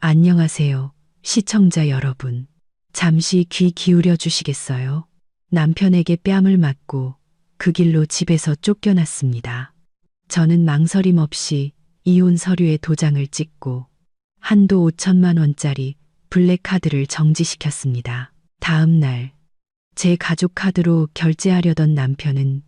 안녕하세요, 시청자 여러분. 잠시 귀 기울여 주시겠어요? 남편에게 뺨을 맞고 그 길로 집에서 쫓겨났습니다. 저는 망설임 없이 이혼 서류에 도장을 찍고 한도 5천만 원짜리 블랙카드를 정지시켰습니다. 다음 날, 제 가족 카드로 결제하려던 남편은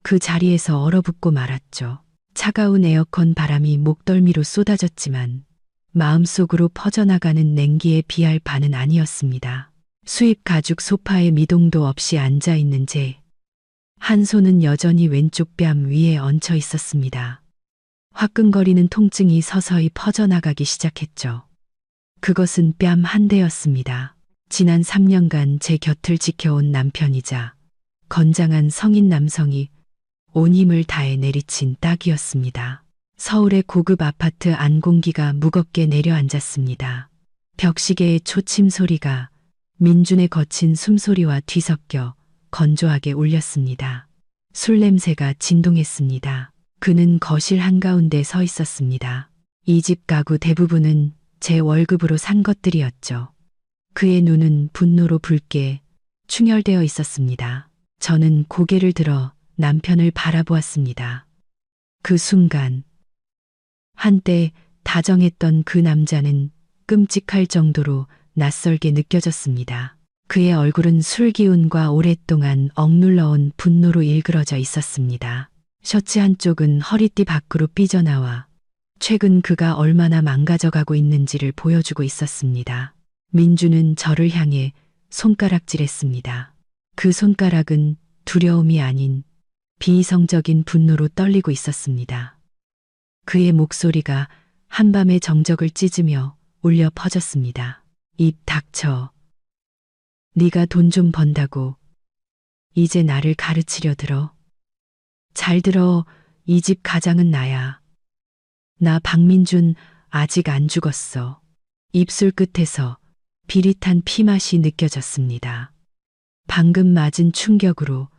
그 자리에서 얼어붙고 말았죠. 차가운 에어컨 바람이 목덜미로 쏟아졌지만 마음속으로 퍼져나가는 냉기에 비할 바는 아니었습니다. 수입 가죽 소파에 미동도 없이 앉아 있는 한 손은 여전히 왼쪽 뺨 위에 얹혀 있었습니다. 화끈거리는 통증이 서서히 퍼져나가기 시작했죠. 그것은 뺨 한 대였습니다. 지난 3년간 제 곁을 지켜온 남편이자 건장한 성인 남성이 온 힘을 다해 내리친 딱이었습니다. 서울의 고급 아파트 안 공기가 무겁게 내려앉았습니다. 벽시계의 초침 소리가 민준의 거친 숨소리와 뒤섞여 건조하게 울렸습니다. 술 냄새가 진동했습니다. 그는 거실 한가운데 서 있었습니다. 이 집 가구 대부분은 제 월급으로 산 것들이었죠. 그의 눈은 분노로 붉게 충혈되어 있었습니다. 저는 고개를 들어 남편을 바라보았습니다. 그 순간 한때 다정했던 그 남자는 끔찍할 정도로 낯설게 느껴졌습니다. 그의 얼굴은 술 기운과 오랫동안 억눌러온 분노로 일그러져 있었습니다. 셔츠 한쪽은 허리띠 밖으로 삐져나와 최근 그가 얼마나 망가져가고 있는지를 보여주고 있었습니다. 민주는 저를 향해 손가락질했습니다. 그 손가락은 두려움이 아닌 비이성적인 분노로 떨리고 있었습니다. 그의 목소리가 한밤의 정적을 찢으며 울려 퍼졌습니다. 입 닥쳐. 네가 돈 좀 번다고 이제 나를 가르치려 들어. 잘 들어, 이 집 가장은 나야. 나 박민준 아직 안 죽었어. 입술 끝에서 비릿한 피맛이 느껴졌습니다. 방금 맞은 충격으로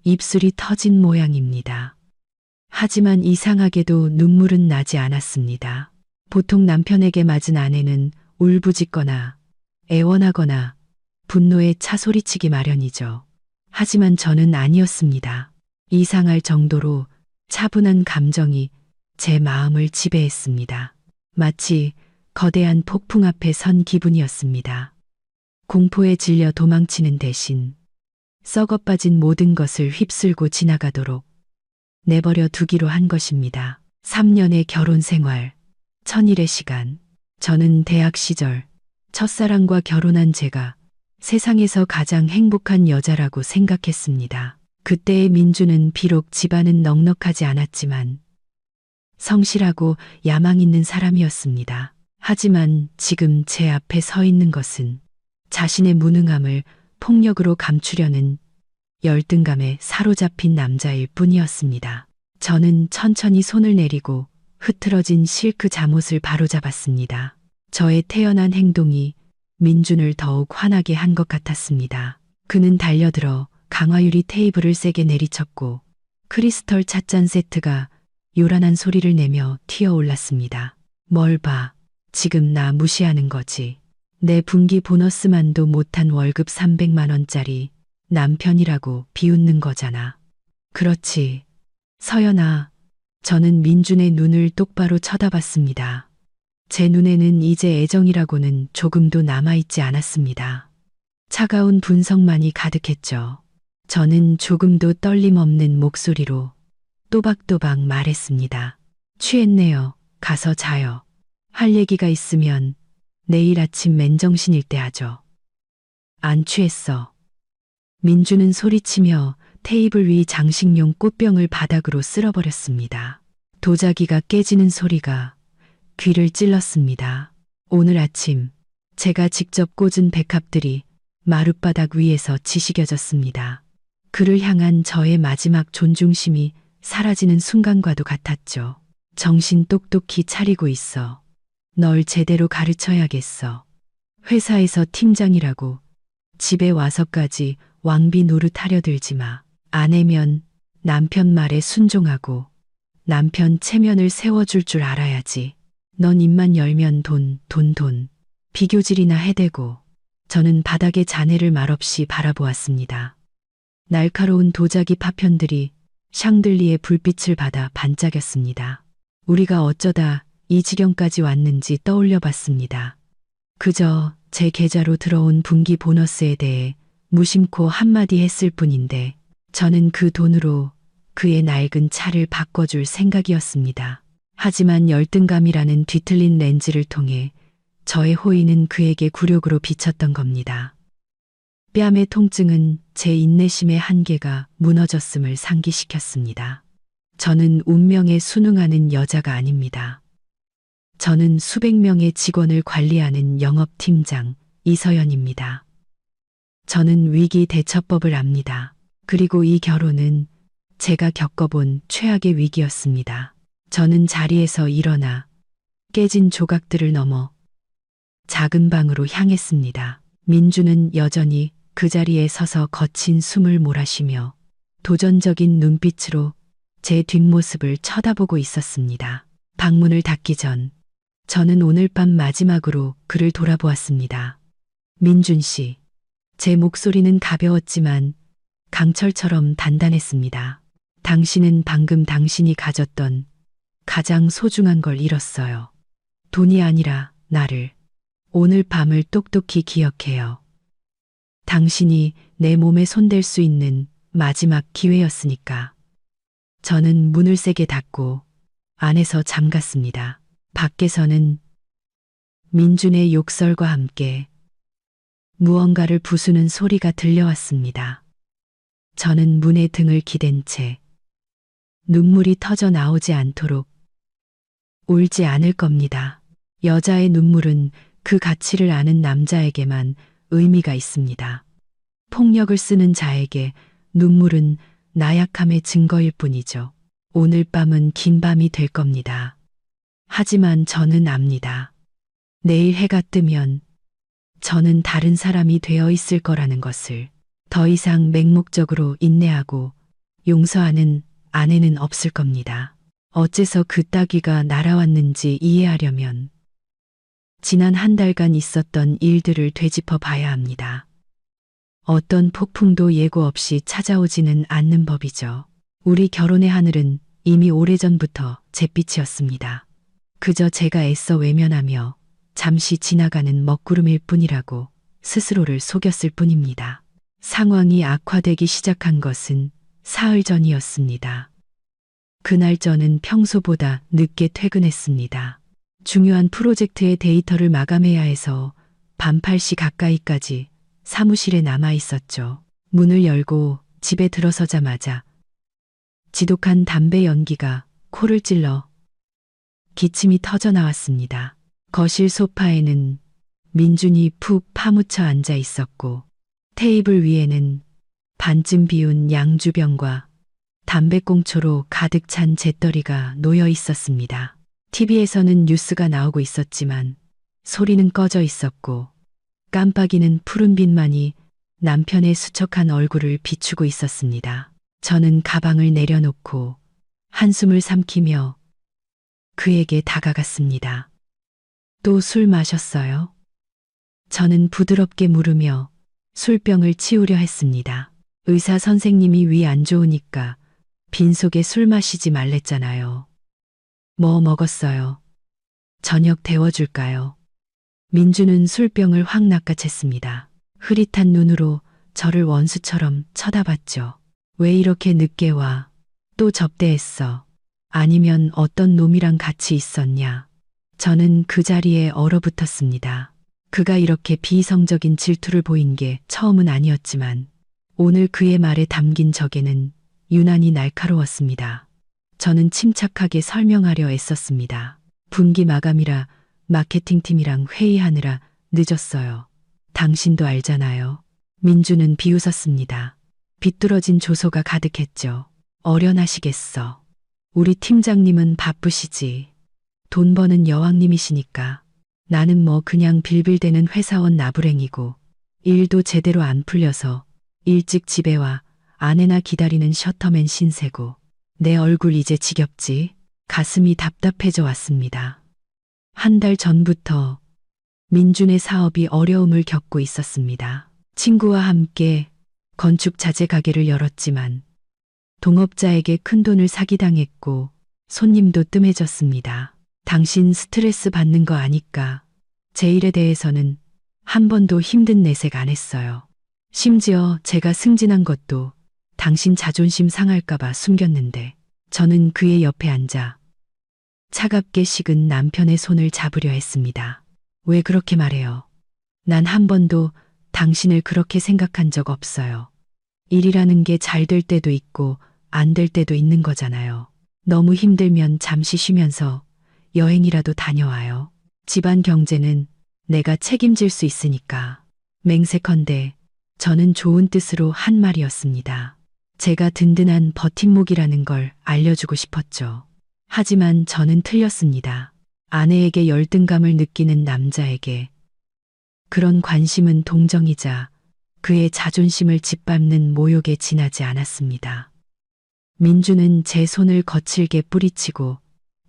입술이 터진 모양입니다. 하지만 이상하게도 눈물은 나지 않았습니다. 보통 남편에게 맞은 아내는 울부짖거나 애원하거나 분노에 차소리치기 마련이죠. 하지만 저는 아니었습니다. 이상할 정도로 차분한 감정이 제 마음을 지배했습니다. 마치 거대한 폭풍 앞에 선 기분이었습니다. 공포에 질려 도망치는 대신 썩어빠진 모든 것을 휩쓸고 지나가도록 내버려 두기로 한 것입니다. 3년의 결혼 생활, 1000일의 시간. 저는 대학 시절 첫사랑과 결혼한 제가 세상에서 가장 행복한 여자라고 생각했습니다. 그때의 민주는 비록 집안은 넉넉하지 않았지만 성실하고 야망 있는 사람이었습니다. 하지만 지금 제 앞에 서 있는 것은 자신의 무능함을 폭력으로 감추려는 열등감에 사로잡힌 남자일 뿐이었습니다. 저는 천천히 손을 내리고 흐트러진 실크 잠옷을 바로잡았습니다. 저의 태연한 행동이 민준을 더욱 화나게 한 것 같았습니다. 그는 달려들어 강화유리 테이블을 세게 내리쳤고 크리스털 찻잔 세트가 요란한 소리를 내며 튀어올랐습니다. 뭘 봐. 지금 나 무시하는 거지. 내 분기 보너스만도 못한 월급 300만 원짜리 남편이라고 비웃는 거잖아. 그렇지. 서연아. 저는 민준의 눈을 똑바로 쳐다봤습니다. 제 눈에는 이제 애정이라고는 조금도 남아있지 않았습니다. 차가운 분석만이 가득했죠. 저는 조금도 떨림 없는 목소리로 또박또박 말했습니다. 취했네요. 가서 자요. 할 얘기가 있으면 내일 아침 맨정신일 때 하죠. 안 취했어. 민주는 소리치며 테이블 위 장식용 꽃병을 바닥으로 쓸어버렸습니다. 도자기가 깨지는 소리가 귀를 찔렀습니다. 오늘 아침 제가 직접 꽂은 백합들이 마룻바닥 위에서 지시겨졌습니다. 그를 향한 저의 마지막 존중심이 사라지는 순간과도 같았죠. 정신 똑똑히 차리고 있어. 널 제대로 가르쳐야겠어. 회사에서 팀장이라고 집에 와서까지 왕비 노릇하려 들지 마. 아내면 남편 말에 순종하고 남편 체면을 세워줄 줄 알아야지. 넌 입만 열면 돈, 돈, 돈. 비교질이나 해대고. 저는 바닥에 잔해를 말없이 바라보았습니다. 날카로운 도자기 파편들이 샹들리에 불빛을 받아 반짝였습니다. 우리가 어쩌다 이 지경까지 왔는지 떠올려 봤습니다. 그저 제 계좌로 들어온 분기 보너스에 대해 무심코 한마디 했을 뿐인데 저는 그 돈으로 그의 낡은 차를 바꿔줄 생각이었습니다. 하지만 열등감이라는 뒤틀린 렌즈를 통해 저의 호의는 그에게 굴욕으로 비쳤던 겁니다. 뺨의 통증은 제 인내심의 한계가 무너졌음을 상기시켰습니다. 저는 운명에 순응하는 여자가 아닙니다. 저는 수백 명의 직원을 관리하는 영업팀장 이서연입니다. 저는 위기 대처법을 압니다. 그리고 이 결혼은 제가 겪어본 최악의 위기였습니다. 저는 자리에서 일어나 깨진 조각들을 넘어 작은 방으로 향했습니다. 민주는 여전히 그 자리에 서서 거친 숨을 몰아쉬며 도전적인 눈빛으로 제 뒷모습을 쳐다보고 있었습니다. 방문을 닫기 전 저는 오늘 밤 마지막으로 그를 돌아보았습니다. 민준 씨, 제 목소리는 가벼웠지만 강철처럼 단단했습니다. 당신은 방금 당신이 가졌던 가장 소중한 걸 잃었어요. 돈이 아니라 나를. 오늘 밤을 똑똑히 기억해요. 당신이 내 몸에 손댈 수 있는 마지막 기회였으니까. 저는 문을 세게 닫고 안에서 잠갔습니다. 밖에서는 민준의 욕설과 함께 무언가를 부수는 소리가 들려왔습니다. 저는 문에 등을 기댄 채 눈물이 터져 나오지 않도록 울지 않을 겁니다. 여자의 눈물은 그 가치를 아는 남자에게만 의미가 있습니다. 폭력을 쓰는 자에게 눈물은 나약함의 증거일 뿐이죠. 오늘 밤은 긴 밤이 될 겁니다. 하지만 저는 압니다. 내일 해가 뜨면 저는 다른 사람이 되어 있을 거라는 것을. 더 이상 맹목적으로 인내하고 용서하는 아내는 없을 겁니다. 어째서 그 따귀가 날아왔는지 이해하려면 지난 한 달간 있었던 일들을 되짚어 봐야 합니다. 어떤 폭풍도 예고 없이 찾아오지는 않는 법이죠. 우리 결혼의 하늘은 이미 오래전부터 잿빛이었습니다. 그저 제가 애써 외면하며 잠시 지나가는 먹구름일 뿐이라고 스스로를 속였을 뿐입니다. 상황이 악화되기 시작한 것은 사흘 전이었습니다. 그날 저는 평소보다 늦게 퇴근했습니다. 중요한 프로젝트의 데이터를 마감해야 해서 밤 8시 가까이까지 사무실에 남아 있었죠. 문을 열고 집에 들어서자마자 지독한 담배 연기가 코를 찔러 기침이 터져 나왔습니다. 거실 소파에는 민준이 푹 파묻혀 앉아 있었고 테이블 위에는 반쯤 비운 양주병과 담배꽁초로 가득 찬 재떨이가 놓여 있었습니다. TV에서는 뉴스가 나오고 있었지만 소리는 꺼져 있었고 깜빡이는 푸른 빛만이 남편의 수척한 얼굴을 비추고 있었습니다. 저는 가방을 내려놓고 한숨을 삼키며 그에게 다가갔습니다. 또 술 마셨어요? 저는 부드럽게 물으며 술병을 치우려 했습니다. 의사 선생님이 위 안 좋으니까 빈속에 술 마시지 말랬잖아요. 뭐 먹었어요? 저녁 데워줄까요? 민주는 술병을 확 낚아챘습니다. 흐릿한 눈으로 저를 원수처럼 쳐다봤죠. 왜 이렇게 늦게 와? 또 접대했어? 아니면 어떤 놈이랑 같이 있었냐? 저는 그 자리에 얼어붙었습니다. 그가 이렇게 비이성적인 질투를 보인 게 처음은 아니었지만 오늘 그의 말에 담긴 적에는 유난히 날카로웠습니다. 저는 침착하게 설명하려 애썼습니다. 분기 마감이라 마케팅팀이랑 회의하느라 늦었어요. 당신도 알잖아요. 민주는 비웃었습니다. 비뚤어진 조소가 가득했죠. 어련하시겠어. 우리 팀장님은 바쁘시지. 돈 버는 여왕님이시니까. 나는 뭐 그냥 빌빌대는 회사원 나부랭이고 일도 제대로 안 풀려서 일찍 집에 와 아내나 기다리는 셔터맨 신세고 내 얼굴 이제 지겹지? 가슴이 답답해져 왔습니다. 한 달 전부터 민준의 사업이 어려움을 겪고 있었습니다. 친구와 함께 건축 자재 가게를 열었지만 동업자에게 큰돈을 사기당했고 손님도 뜸해졌습니다. 당신 스트레스 받는 거 아니까 제 일에 대해서는 한 번도 힘든 내색 안 했어요. 심지어 제가 승진한 것도 당신 자존심 상할까봐 숨겼는데 저는 그의 옆에 앉아 차갑게 식은 남편의 손을 잡으려 했습니다. 왜 그렇게 말해요? 난 한 번도 당신을 그렇게 생각한 적 없어요. 일이라는 게 잘 될 때도 있고 안 될 때도 있는 거잖아요. 너무 힘들면 잠시 쉬면서 여행이라도 다녀와요. 집안 경제는 내가 책임질 수 있으니까. 맹세컨대 저는 좋은 뜻으로 한 말이었습니다. 제가 든든한 버팀목이라는 걸 알려주고 싶었죠. 하지만 저는 틀렸습니다. 아내에게 열등감을 느끼는 남자에게 그런 관심은 동정이자 그의 자존심을 짓밟는 모욕에 지나지 않았습니다. 민주는 제 손을 거칠게 뿌리치고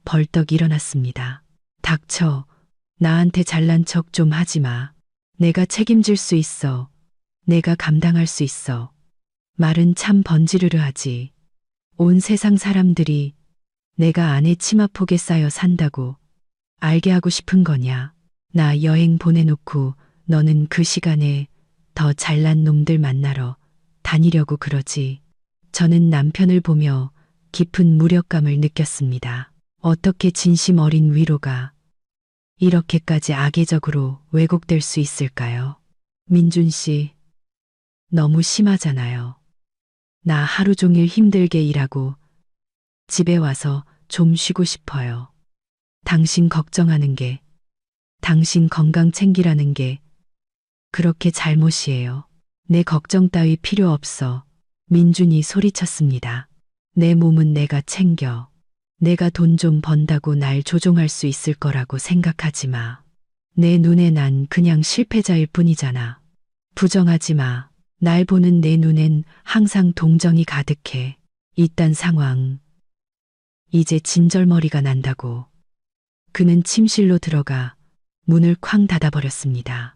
벌떡 일어났습니다. 닥쳐. 나한테 잘난 척 좀 하지 마. 내가 책임질 수 있어. 내가 감당할 수 있어. 말은 참 번지르르 하지. 온 세상 사람들이 내가 아내 치마폭에 쌓여 산다고 알게 하고 싶은 거냐. 나 여행 보내놓고 너는 그 시간에 더 잘난 놈들 만나러 다니려고 그러지. 저는 남편을 보며 깊은 무력감을 느꼈습니다. 어떻게 진심 어린 위로가 이렇게까지 악의적으로 왜곡될 수 있을까요? 민준 씨, 너무 심하잖아요. 나 하루 종일 힘들게 일하고 집에 와서 좀 쉬고 싶어요. 당신 걱정하는 게, 당신 건강 챙기라는 게 그렇게 잘못이에요. 내 걱정 따위 필요 없어. 민준이 소리쳤습니다. 내 몸은 내가 챙겨. 내가 돈 좀 번다고 날 조종할 수 있을 거라고 생각하지 마. 내 눈에 난 그냥 실패자일 뿐이잖아. 부정하지 마. 날 보는 내 눈엔 항상 동정이 가득해. 이딴 상황. 이제 진절머리가 난다고. 그는 침실로 들어가 문을 쾅 닫아버렸습니다.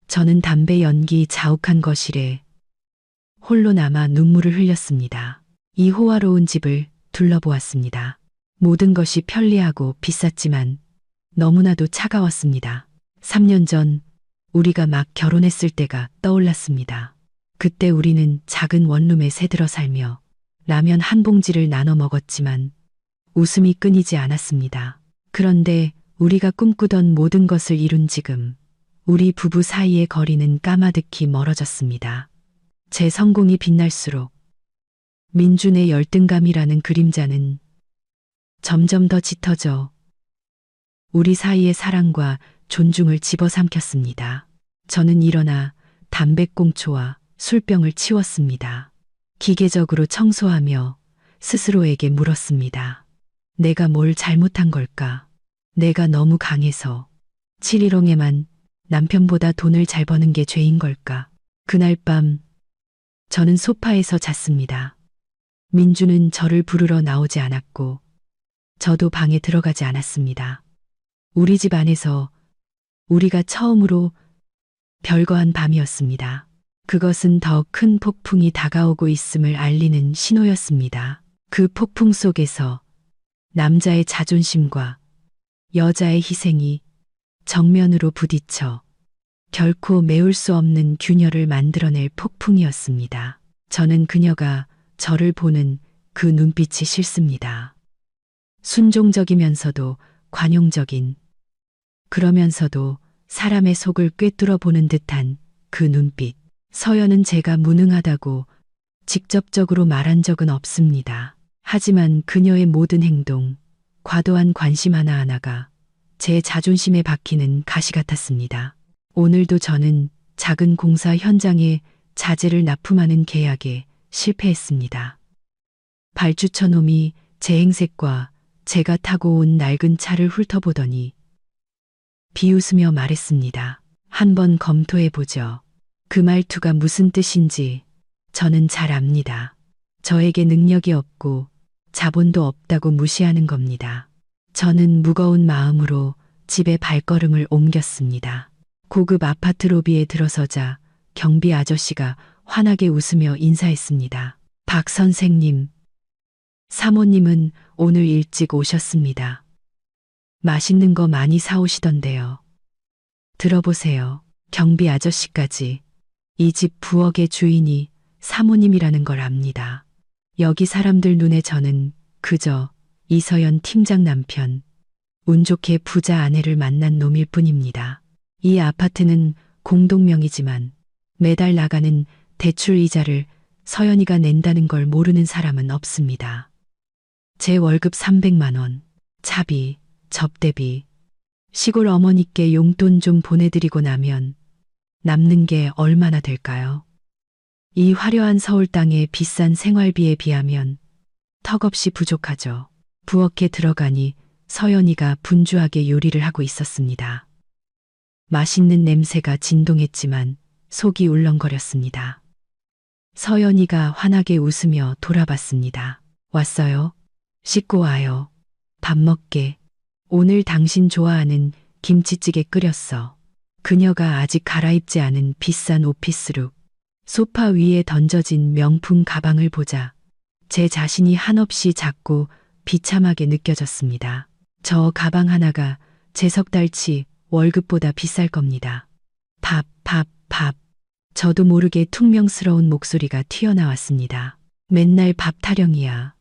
저는 담배 연기 자욱한 거실에 홀로 남아 눈물을 흘렸습니다. 이 호화로운 집을 둘러보았습니다. 모든 것이 편리하고 비쌌지만 너무나도 차가웠습니다. 3년 전 우리가 막 결혼했을 때가 떠올랐습니다. 그때 우리는 작은 원룸에 새들어 살며 라면 한 봉지를 나눠 먹었지만 웃음이 끊이지 않았습니다. 그런데 우리가 꿈꾸던 모든 것을 이룬 지금 우리 부부 사이의 거리는 까마득히 멀어졌습니다. 제 성공이 빛날수록 민준의 열등감이라는 그림자는 점점 더 짙어져 우리 사이의 사랑과 존중을 집어삼켰습니다. 저는 일어나 담배꽁초와 술병을 치웠습니다. 기계적으로 청소하며 스스로에게 물었습니다. 내가 뭘 잘못한 걸까? 내가 너무 강해서 7일옹에만 남편보다 돈을 잘 버는 게 죄인 걸까? 그날 밤 저는 소파에서 잤습니다. 민주는 저를 부르러 나오지 않았고 저도 방에 들어가지 않았습니다. 우리 집 안에서 우리가 처음으로 별거한 밤이었습니다. 그것은 더 큰 폭풍이 다가오고 있음을 알리는 신호였습니다. 그 폭풍 속에서 남자의 자존심과 여자의 희생이 정면으로 부딪혀 결코 메울 수 없는 균열을 만들어낼 폭풍이었습니다. 저는 그녀가 저를 보는 그 눈빛이 싫습니다. 순종적이면서도 관용적인, 그러면서도 사람의 속을 꿰뚫어 보는 듯한 그 눈빛. 서연은 제가 무능하다고 직접적으로 말한 적은 없습니다. 하지만 그녀의 모든 행동, 과도한 관심 하나하나가 제 자존심에 박히는 가시 같았습니다. 오늘도 저는 작은 공사 현장에 자재를 납품하는 계약에 실패했습니다. 발주처 놈이 제 행색과 제가 타고 온 낡은 차를 훑어보더니 비웃으며 말했습니다. 한번 검토해보죠. 그 말투가 무슨 뜻인지 저는 잘 압니다. 저에게 능력이 없고 자본도 없다고 무시하는 겁니다. 저는 무거운 마음으로 집에 발걸음을 옮겼습니다. 고급 아파트 로비에 들어서자 경비 아저씨가 환하게 웃으며 인사했습니다. 박 선생님, 사모님은 오늘 일찍 오셨습니다. 맛있는 거 많이 사오시던데요. 들어보세요. 경비 아저씨까지 이 집 부엌의 주인이 사모님이라는 걸 압니다. 여기 사람들 눈에 저는 그저 이서연 팀장 남편, 운 좋게 부자 아내를 만난 놈일 뿐입니다. 이 아파트는 공동명의지만 매달 나가는 대출 이자를 서연이가 낸다는 걸 모르는 사람은 없습니다. 제 월급 300만 원, 차비, 접대비, 시골 어머니께 용돈 좀 보내드리고 나면 남는 게 얼마나 될까요? 이 화려한 서울 땅의 비싼 생활비에 비하면 턱없이 부족하죠. 부엌에 들어가니 서연이가 분주하게 요리를 하고 있었습니다. 맛있는 냄새가 진동했지만 속이 울렁거렸습니다. 서연이가 환하게 웃으며 돌아봤습니다. 왔어요? 씻고 와요. 밥 먹게. 오늘 당신 좋아하는 김치찌개 끓였어. 그녀가 아직 갈아입지 않은 비싼 오피스룩, 소파 위에 던져진 명품 가방을 보자 제 자신이 한없이 작고 비참하게 느껴졌습니다. 저 가방 하나가 제 석 달치 월급보다 비쌀 겁니다. 밥. 저도 모르게 퉁명스러운 목소리가 튀어나왔습니다. 맨날 밥 타령이야.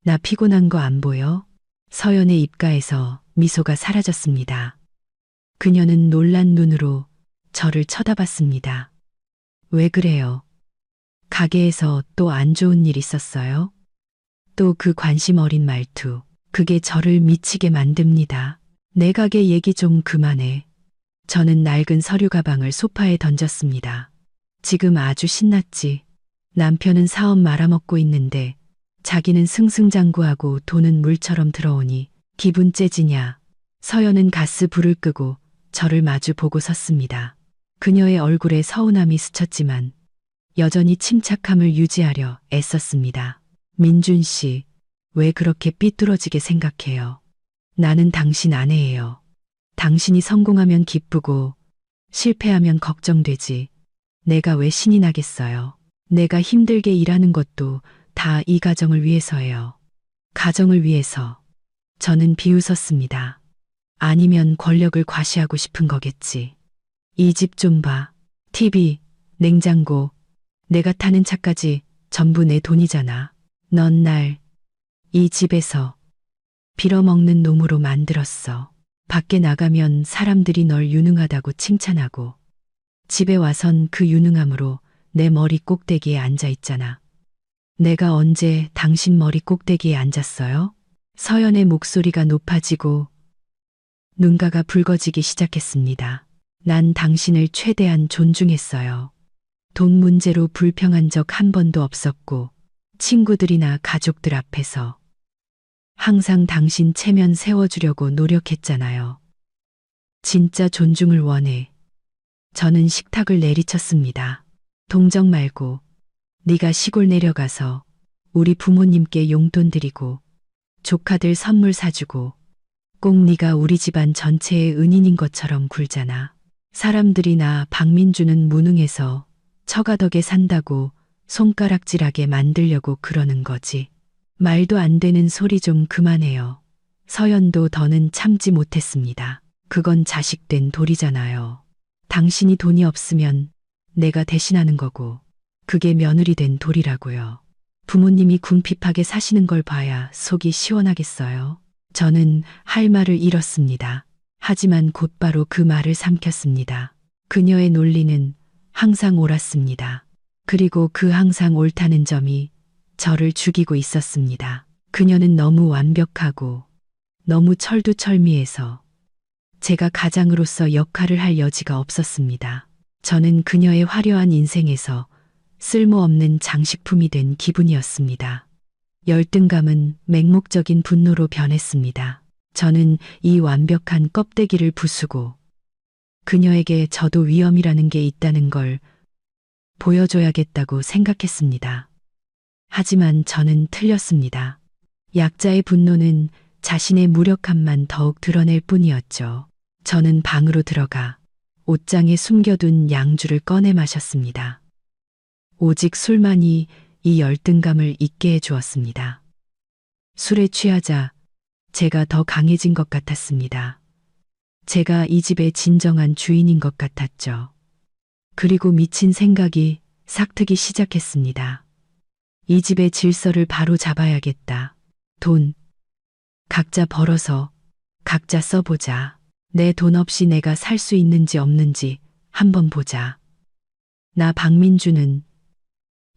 나 피곤한 거 안 보여? 서연의 입가에서 미소가 사라졌습니다. 그녀는 놀란 눈으로 저를 쳐다봤습니다. 왜 그래요? 가게에서 또 안 좋은 일 있었어요? 또 그 관심 어린 말투, 그게 저를 미치게 만듭니다. 내 가게 얘기 좀 그만해. 저는 낡은 서류 가방을 소파에 던졌습니다. 지금 아주 신났지. 남편은 사업 말아먹고 있는데 자기는 승승장구하고 돈은 물처럼 들어오니 기분 째지냐. 서연은 가스 불을 끄고 저를 마주 보고 섰습니다. 그녀의 얼굴에 서운함이 스쳤지만 여전히 침착함을 유지하려 애썼습니다. 민준 씨, 왜 그렇게 삐뚤어지게 생각해요? 나는 당신 아내예요. 당신이 성공하면 기쁘고 실패하면 걱정되지. 내가 왜 신이 나겠어요? 내가 힘들게 일하는 것도 다 이 가정을 위해서예요. 가정을 위해서. 저는 비웃었습니다. 아니면 권력을 과시하고 싶은 거겠지. 이 집 좀 봐. TV, 냉장고, 내가 타는 차까지 전부 내 돈이잖아. 넌 날 이 집에서 빌어먹는 놈으로 만들었어. 밖에 나가면 사람들이 널 유능하다고 칭찬하고 집에 와선 그 유능함으로 내 머리 꼭대기에 앉아 있잖아. 내가 언제 당신 머리 꼭대기에 앉았어요? 서연의 목소리가 높아지고 눈가가 붉어지기 시작했습니다. 난 당신을 최대한 존중했어요. 돈 문제로 불평한 적 한 번도 없었고 친구들이나 가족들 앞에서 항상 당신 체면 세워주려고 노력했잖아요. 진짜 존중을 원해. 저는 식탁을 내리쳤습니다. 동정 말고 네가 시골 내려가서 우리 부모님께 용돈 드리고 조카들 선물 사주고 꼭 네가 우리 집안 전체의 은인인 것처럼 굴잖아. 사람들이 나 박민주는 무능해서 처가덕에 산다고 손가락질하게 만들려고 그러는 거지. 말도 안 되는 소리 좀 그만해요. 서연도 더는 참지 못했습니다. 그건 자식된 도리잖아요. 당신이 돈이 없으면 내가 대신하는 거고 그게 며느리 된 도리라고요. 부모님이 궁핍하게 사시는 걸 봐야 속이 시원하겠어요. 저는 할 말을 잃었습니다. 하지만 곧바로 그 말을 삼켰습니다. 그녀의 논리는 항상 옳았습니다. 그리고 그 항상 옳다는 점이 저를 죽이고 있었습니다. 그녀는 너무 완벽하고 너무 철두철미해서 제가 가장으로서 역할을 할 여지가 없었습니다. 저는 그녀의 화려한 인생에서 쓸모없는 장식품이 된 기분이었습니다. 열등감은 맹목적인 분노로 변했습니다. 저는 이 완벽한 껍데기를 부수고 그녀에게 저도 위험이라는 게 있다는 걸 보여줘야겠다고 생각했습니다. 하지만 저는 틀렸습니다. 약자의 분노는 자신의 무력함만 더욱 드러낼 뿐이었죠. 저는 방으로 들어가 옷장에 숨겨둔 양주를 꺼내 마셨습니다. 오직 술만이 이 열등감을 잊게 해주었습니다. 술에 취하자 제가 더 강해진 것 같았습니다. 제가 이 집의 진정한 주인인 것 같았죠. 그리고 미친 생각이 싹트기 시작했습니다. 이 집의 질서를 바로 잡아야겠다. 돈, 각자 벌어서 각자 써보자. 내 돈 없이 내가 살 수 있는지 없는지 한번 보자. 나 박민주는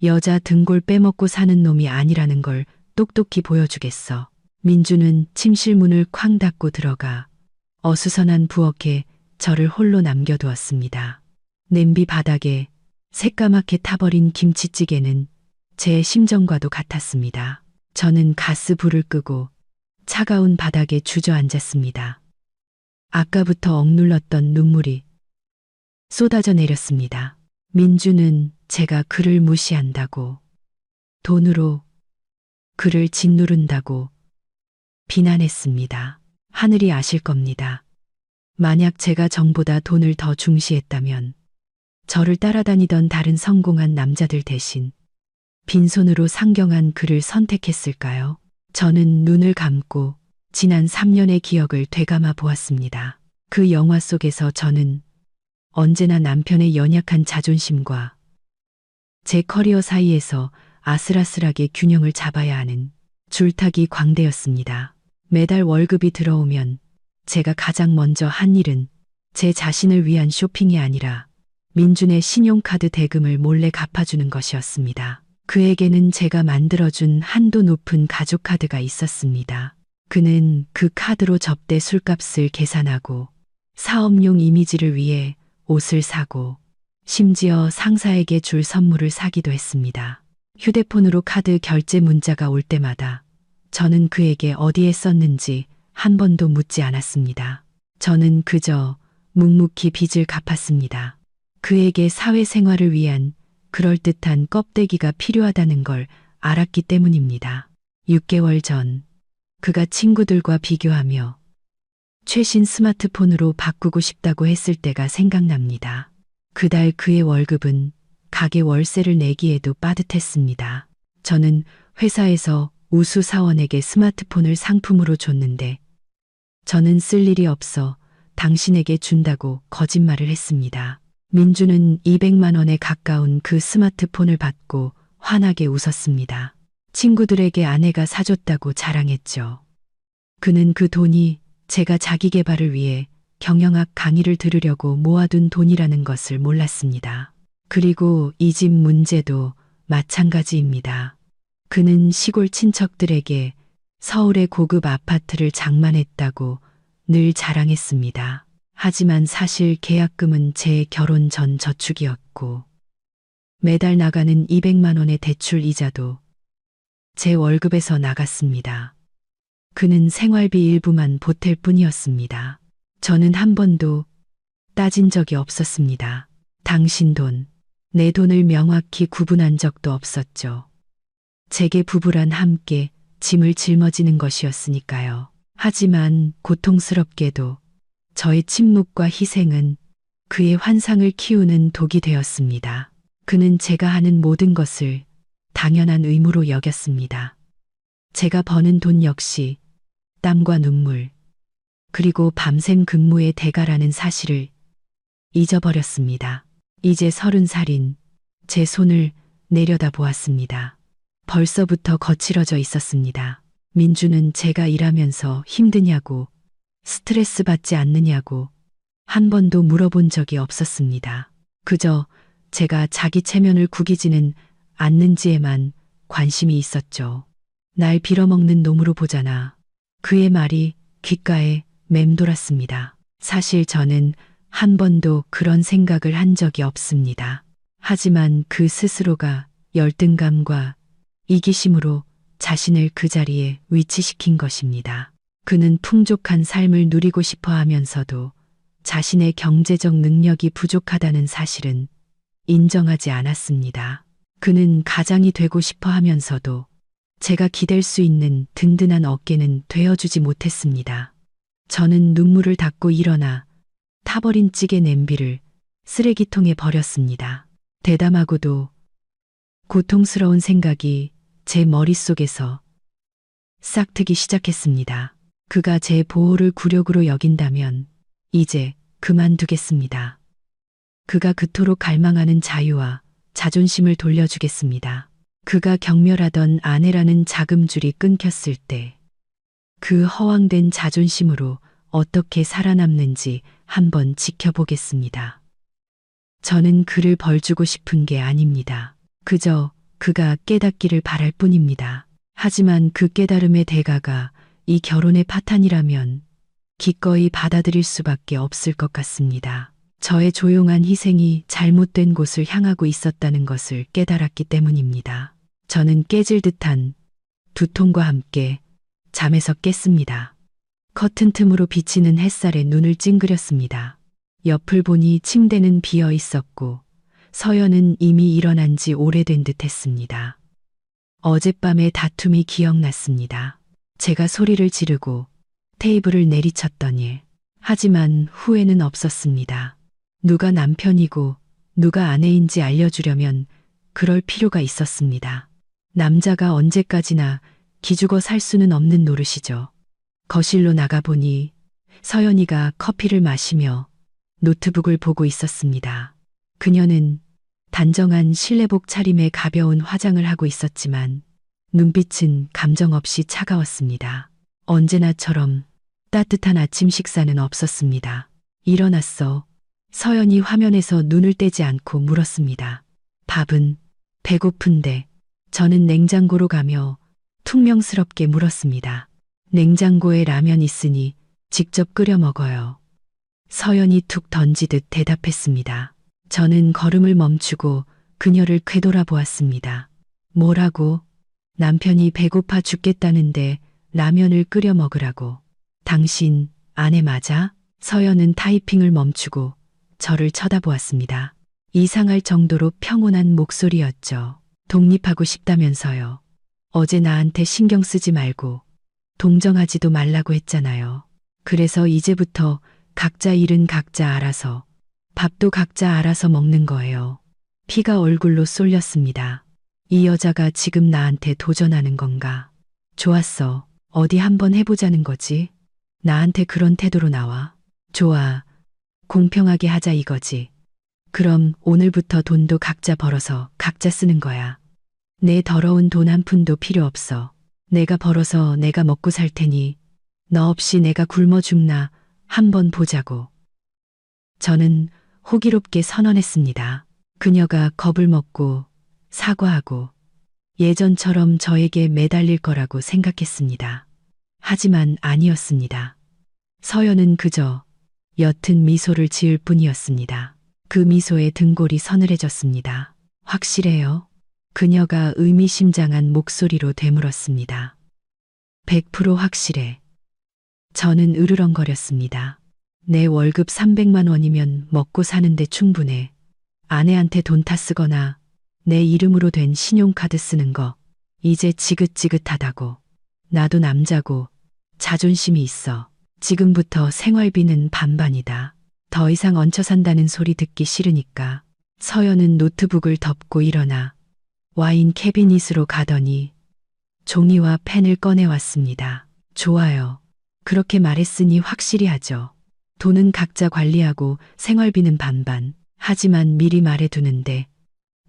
여자 등골 빼먹고 사는 놈이 아니라는 걸 똑똑히 보여주겠어. 민주는 침실 문을 쾅 닫고 들어가 어수선한 부엌에 저를 홀로 남겨두었습니다. 냄비 바닥에 새까맣게 타버린 김치찌개는 제 심정과도 같았습니다. 저는 가스불을 끄고 차가운 바닥에 주저앉았습니다. 아까부터 억눌렀던 눈물이 쏟아져 내렸습니다. 민주는 제가 그를 무시한다고, 돈으로 그를 짓누른다고 비난했습니다. 하늘이 아실 겁니다. 만약 제가 정보다 돈을 더 중시했다면 저를 따라다니던 다른 성공한 남자들 대신 빈손으로 상경한 그를 선택했을까요? 저는 눈을 감고 지난 3년의 기억을 되감아 보았습니다. 그 영화 속에서 저는 언제나 남편의 연약한 자존심과 제 커리어 사이에서 아슬아슬하게 균형을 잡아야 하는 줄타기 광대였습니다. 매달 월급이 들어오면 제가 가장 먼저 한 일은 제 자신을 위한 쇼핑이 아니라 민준의 신용카드 대금을 몰래 갚아주는 것이었습니다. 그에게는 제가 만들어준 한도 높은 가족카드가 있었습니다. 그는 그 카드로 접대 술값을 계산하고 사업용 이미지를 위해 옷을 사고 심지어 상사에게 줄 선물을 사기도 했습니다. 휴대폰으로 카드 결제 문자가 올 때마다 저는 그에게 어디에 썼는지 한 번도 묻지 않았습니다. 저는 그저 묵묵히 빚을 갚았습니다. 그에게 사회생활을 위한 그럴듯한 껍데기가 필요하다는 걸 알았기 때문입니다. 6개월 전 그가 친구들과 비교하며 최신 스마트폰으로 바꾸고 싶다고 했을 때가 생각납니다. 그달 그의 월급은 가게 월세를 내기에도 빠듯했습니다. 저는 회사에서 우수 사원에게 스마트폰을 상품으로 줬는데 저는 쓸 일이 없어 당신에게 준다고 거짓말을 했습니다. 민주는 200만 원에 가까운 그 스마트폰을 받고 환하게 웃었습니다. 친구들에게 아내가 사줬다고 자랑했죠. 그는 그 돈이 제가 자기 개발을 위해 경영학 강의를 들으려고 모아둔 돈이라는 것을 몰랐습니다. 그리고 이 집 문제도 마찬가지입니다. 그는 시골 친척들에게 서울의 고급 아파트를 장만했다고 늘 자랑했습니다. 하지만 사실 계약금은 제 결혼 전 저축이었고 매달 나가는 200만 원의 대출 이자도 제 월급에서 나갔습니다. 그는 생활비 일부만 보탤 뿐이었습니다. 저는 한 번도 따진 적이 없었습니다. 당신 돈, 내 돈을 명확히 구분한 적도 없었죠. 제게 부부란 함께 짐을 짊어지는 것이었으니까요. 하지만 고통스럽게도 저의 침묵과 희생은 그의 환상을 키우는 독이 되었습니다. 그는 제가 하는 모든 것을 당연한 의무로 여겼습니다. 제가 버는 돈 역시 땀과 눈물, 그리고 밤샘 근무의 대가라는 사실을 잊어버렸습니다. 이제 30살인 제 손을 내려다 보았습니다. 벌써부터 거칠어져 있었습니다. 민주는 제가 일하면서 힘드냐고, 스트레스 받지 않느냐고 한 번도 물어본 적이 없었습니다. 그저 제가 자기 체면을 구기지는 않는지에만 관심이 있었죠. 날 빌어먹는 놈으로 보잖아. 그의 말이 귓가에 맴돌았습니다. 사실 저는 한 번도 그런 생각을 한 적이 없습니다. 하지만 그 스스로가 열등감과 이기심으로 자신을 그 자리에 위치시킨 것입니다. 그는 풍족한 삶을 누리고 싶어 하면서도 자신의 경제적 능력이 부족하다는 사실은 인정하지 않았습니다. 그는 가장이 되고 싶어 하면서도 제가 기댈 수 있는 든든한 어깨는 되어주지 못했습니다. 저는 눈물을 닦고 일어나 타버린 찌개 냄비를 쓰레기통에 버렸습니다. 대담하고도 고통스러운 생각이 제 머릿속에서 싹트기 시작했습니다. 그가 제 보호를 굴욕으로 여긴다면 이제 그만두겠습니다. 그가 그토록 갈망하는 자유와 자존심을 돌려주겠습니다. 그가 경멸하던 아내라는 자금줄이 끊겼을 때 그 허황된 자존심으로 어떻게 살아남는지 한번 지켜보겠습니다. 저는 그를 벌주고 싶은 게 아닙니다. 그저 그가 깨닫기를 바랄 뿐입니다. 하지만 그 깨달음의 대가가 이 결혼의 파탄이라면 기꺼이 받아들일 수밖에 없을 것 같습니다. 저의 조용한 희생이 잘못된 곳을 향하고 있었다는 것을 깨달았기 때문입니다. 저는 깨질 듯한 두통과 함께 잠에서 깼습니다. 커튼 틈으로 비치는 햇살에 눈을 찡그렸습니다. 옆을 보니 침대는 비어 있었고 서연은 이미 일어난 지 오래된 듯 했습니다. 어젯밤의 다툼이 기억났습니다. 제가 소리를 지르고 테이블을 내리쳤던 일. 하지만 후회는 없었습니다. 누가 남편이고 누가 아내인지 알려주려면 그럴 필요가 있었습니다. 남자가 언제까지나 기죽어 살 수는 없는 노릇이죠. 거실로 나가보니 서연이가 커피를 마시며 노트북을 보고 있었습니다. 그녀는 단정한 실내복 차림에 가벼운 화장을 하고 있었지만 눈빛은 감정 없이 차가웠습니다. 언제나처럼 따뜻한 아침 식사는 없었습니다. 일어났어. 서연이 화면에서 눈을 떼지 않고 물었습니다. 밥은? 배고픈데. 저는 냉장고로 가며 퉁명스럽게 물었습니다. 냉장고에 라면 있으니 직접 끓여 먹어요. 서연이 툭 던지듯 대답했습니다. 저는 걸음을 멈추고 그녀를 꿰돌아보았습니다. 뭐라고? 남편이 배고파 죽겠다는데 라면을 끓여 먹으라고. 당신 아내 맞아? 서연은 타이핑을 멈추고 저를 쳐다보았습니다. 이상할 정도로 평온한 목소리였죠. 독립하고 싶다면서요. 어제 나한테 신경 쓰지 말고 동정하지도 말라고 했잖아요. 그래서 이제부터 각자 일은 각자 알아서, 밥도 각자 알아서 먹는 거예요. 피가 얼굴로 쏠렸습니다. 이 여자가 지금 나한테 도전하는 건가? 좋았어. 어디 한번 해보자는 거지? 나한테 그런 태도로 나와. 좋아. 공평하게 하자 이거지. 그럼 오늘부터 돈도 각자 벌어서 각자 쓰는 거야. 내 더러운 돈 한 푼도 필요 없어. 내가 벌어서 내가 먹고 살 테니 너 없이 내가 굶어 죽나 한번 보자고. 저는 호기롭게 선언했습니다. 그녀가 겁을 먹고 사과하고 예전처럼 저에게 매달릴 거라고 생각했습니다. 하지만 아니었습니다. 서연은 그저 옅은 미소를 지을 뿐이었습니다. 그 미소에 등골이 서늘해졌습니다. 확실해요? 그녀가 의미심장한 목소리로 되물었습니다. 100% 확실해. 저는 으르렁거렸습니다. 내 월급 300만 원이면 먹고 사는데 충분해. 아내한테 돈 타 쓰거나 내 이름으로 된 신용카드 쓰는 거 이제 지긋지긋하다고. 나도 남자고 자존심이 있어. 지금부터 생활비는 반반이다. 더 이상 얹혀 산다는 소리 듣기 싫으니까. 서연은 노트북을 덮고 일어나 와인 캐비닛으로 가더니 종이와 펜을 꺼내왔습니다. 좋아요. 그렇게 말했으니 확실히 하죠. 돈은 각자 관리하고 생활비는 반반. 하지만 미리 말해두는데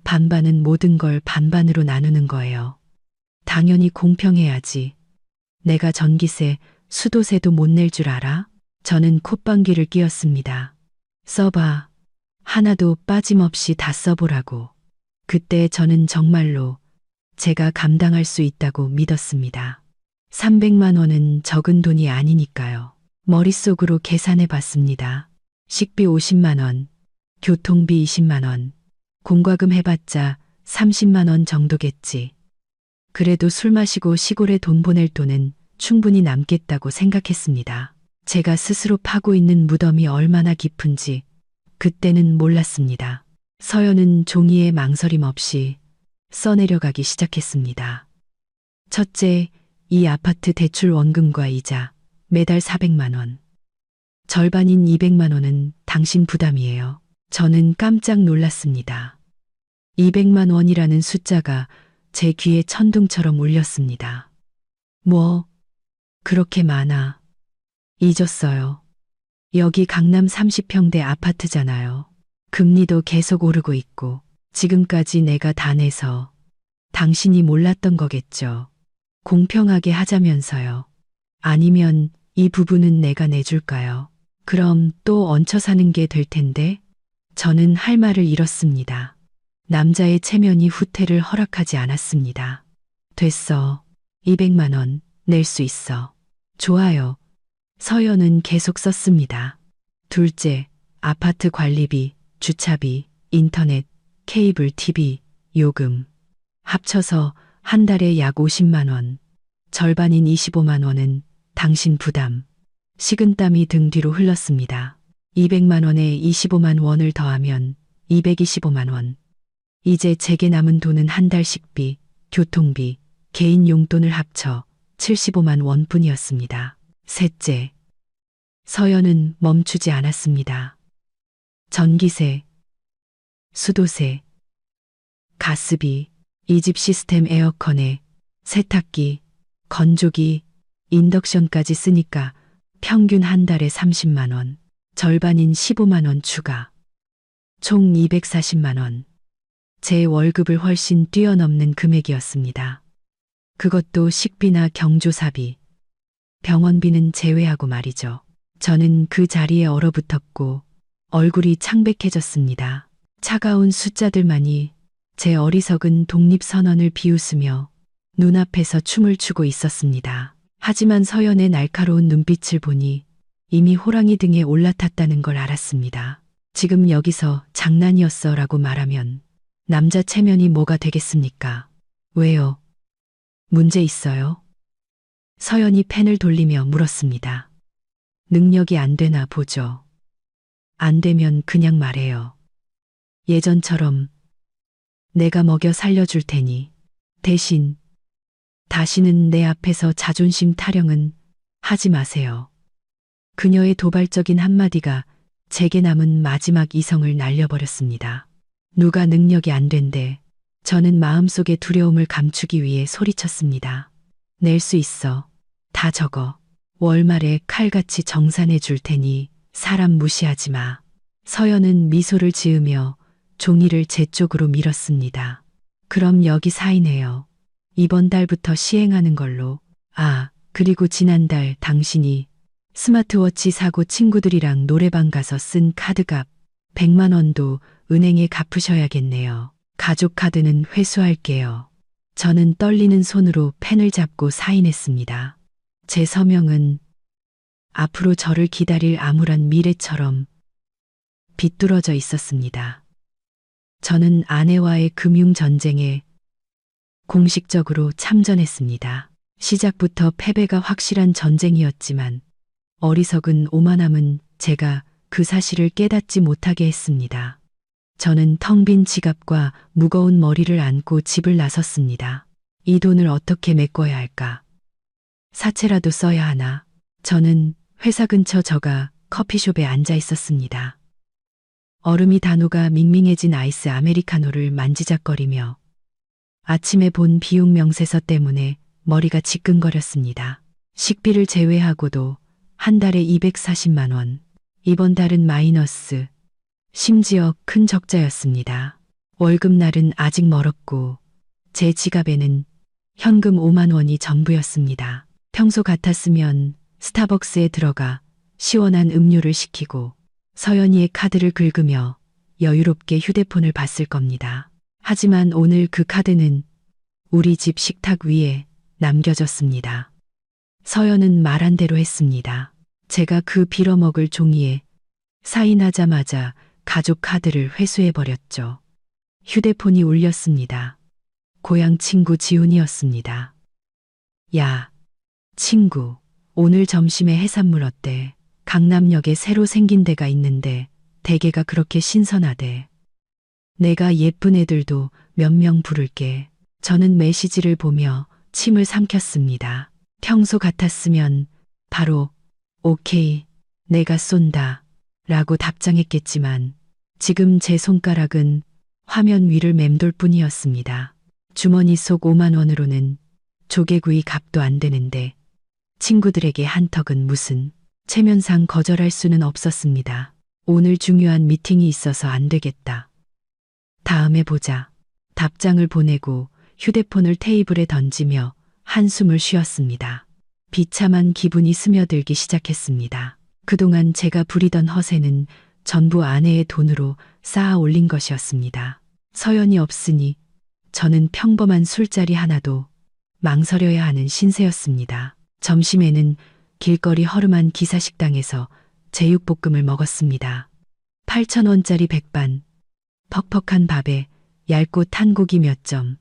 반반은 모든 걸 반반으로 나누는 거예요. 당연히 공평해야지. 내가 전기세, 수도세도 못 낼 줄 알아? 저는 콧방귀를 뀌었습니다. 써봐. 하나도 빠짐없이 다 써보라고. 그때 저는 정말로 제가 감당할 수 있다고 믿었습니다. 300만 원은 적은 돈이 아니니까요. 머릿속으로 계산해 봤습니다. 식비 50만 원, 교통비 20만 원, 공과금 해봤자 30만 원 정도겠지. 그래도 술 마시고 시골에 돈 보낼 돈은 충분히 남겠다고 생각했습니다. 제가 스스로 파고 있는 무덤이 얼마나 깊은지 그때는 몰랐습니다. 서연은 종이에 망설임 없이 써내려가기 시작했습니다. 첫째, 이 아파트 대출 원금과 이자 매달 400만 원. 절반인 200만 원은 당신 부담이에요. 저는 깜짝 놀랐습니다. 200만 원이라는 숫자가 제 귀에 천둥처럼 울렸습니다. 뭐, 그렇게 많아. 잊었어요. 여기 강남 30평대 아파트잖아요. 금리도 계속 오르고 있고, 지금까지 내가 다 내서 당신이 몰랐던 거겠죠. 공평하게 하자면서요. 아니면 이 부분은 내가 내줄까요? 그럼 또 얹혀 사는 게 될 텐데? 저는 할 말을 잃었습니다. 남자의 체면이 후퇴를 허락하지 않았습니다. 됐어. 200만 원 낼 수 있어. 좋아요. 서연은 계속 썼습니다. 둘째, 아파트 관리비, 주차비, 인터넷, 케이블 TV, 요금. 합쳐서 한 달에 약 50만 원. 절반인 25만 원은 당신 부담. 식은땀이 등 뒤로 흘렀습니다. 200만 원에 25만 원을 더하면 225만 원. 이제 제게 남은 돈은 한 달 식비, 교통비, 개인 용돈을 합쳐 75만 원뿐이었습니다. 셋째. 서연은 멈추지 않았습니다. 전기세, 수도세, 가스비, 이 집 시스템 에어컨에 세탁기, 건조기, 인덕션까지 쓰니까 평균 한 달에 30만 원, 절반인 15만 원 추가. 총 240만 원. 제 월급을 훨씬 뛰어넘는 금액이었습니다. 그것도 식비나 경조사비, 병원비는 제외하고 말이죠. 저는 그 자리에 얼어붙었고 얼굴이 창백해졌습니다. 차가운 숫자들만이 제 어리석은 독립선언을 비웃으며 눈앞에서 춤을 추고 있었습니다. 하지만 서연의 날카로운 눈빛을 보니 이미 호랑이 등에 올라탔다는 걸 알았습니다. 지금 여기서 장난이었어 라고 말하면 남자 체면이 뭐가 되겠습니까? 왜요? 문제 있어요? 서연이 펜을 돌리며 물었습니다. 능력이 안 되나 보죠. 안 되면 그냥 말해요. 예전처럼 내가 먹여 살려줄 테니 대신 다시는 내 앞에서 자존심 타령은 하지 마세요. 그녀의 도발적인 한마디가 제게 남은 마지막 이성을 날려버렸습니다. 누가 능력이 안 된대. 저는 마음속의 두려움을 감추기 위해 소리쳤습니다. 낼 수 있어. 다 적어. 월말에 칼같이 정산해 줄 테니 사람 무시하지 마. 서연은 미소를 지으며 종이를 제 쪽으로 밀었습니다. 그럼 여기 사인해요. 이번 달부터 시행하는 걸로. 아, 그리고 지난달 당신이 스마트워치 사고 친구들이랑 노래방 가서 쓴 카드값 100만 원도 은행에 갚으셔야겠네요. 가족 카드는 회수할게요. 저는 떨리는 손으로 펜을 잡고 사인했습니다. 제 서명은 앞으로 저를 기다릴 암울한 미래처럼 비뚤어져 있었습니다. 저는 아내와의 금융전쟁에 공식적으로 참전했습니다. 시작부터 패배가 확실한 전쟁이었지만 어리석은 오만함은 제가 그 사실을 깨닫지 못하게 했습니다. 저는 텅 빈 지갑과 무거운 머리를 안고 집을 나섰습니다. 이 돈을 어떻게 메꿔야 할까? 사채라도 써야 하나? 저는 회사 근처 저가 커피숍에 앉아 있었습니다. 얼음이 다 녹아 밍밍해진 아이스 아메리카노를 만지작거리며 아침에 본 비용 명세서 때문에 머리가 지끈거렸습니다. 식비를 제외하고도 한 달에 240만 원, 이번 달은 마이너스, 심지어 큰 적자였습니다. 월급날은 아직 멀었고 제 지갑에는 현금 5만 원이 전부였습니다. 평소 같았으면 스타벅스에 들어가 시원한 음료를 시키고 서연이의 카드를 긁으며 여유롭게 휴대폰을 봤을 겁니다. 하지만 오늘 그 카드는 우리 집 식탁 위에 남겨졌습니다. 서연은 말한 대로 했습니다. 제가 그 빌어먹을 종이에 사인하자마자 가족 카드를 회수해버렸죠. 휴대폰이 울렸습니다. 고향 친구 지훈이었습니다. 야, 친구, 오늘 점심에 해산물 어때? 강남역에 새로 생긴 데가 있는데 대게가 그렇게 신선하대. 내가 예쁜 애들도 몇 명 부를게. 저는 메시지를 보며 침을 삼켰습니다. 평소 같았으면 바로 오케이, 내가 쏜다 라고 답장했겠지만 지금 제 손가락은 화면 위를 맴돌 뿐이었습니다. 주머니 속 5만 원으로는 조개구이 값도 안 되는데 친구들에게 한턱은 무슨, 체면상 거절할 수는 없었습니다. 오늘 중요한 미팅이 있어서 안 되겠다. 다음에 보자. 답장을 보내고 휴대폰을 테이블에 던지며 한숨을 쉬었습니다. 비참한 기분이 스며들기 시작했습니다. 그동안 제가 부리던 허세는 전부 아내의 돈으로 쌓아 올린 것이었습니다. 서연이 없으니 저는 평범한 술자리 하나도 망설여야 하는 신세였습니다. 점심에는 길거리 허름한 기사식당에서 제육볶음을 먹었습니다. 8,000원짜리 백반, 퍽퍽한 밥에 얇고 탄 고기 몇 점.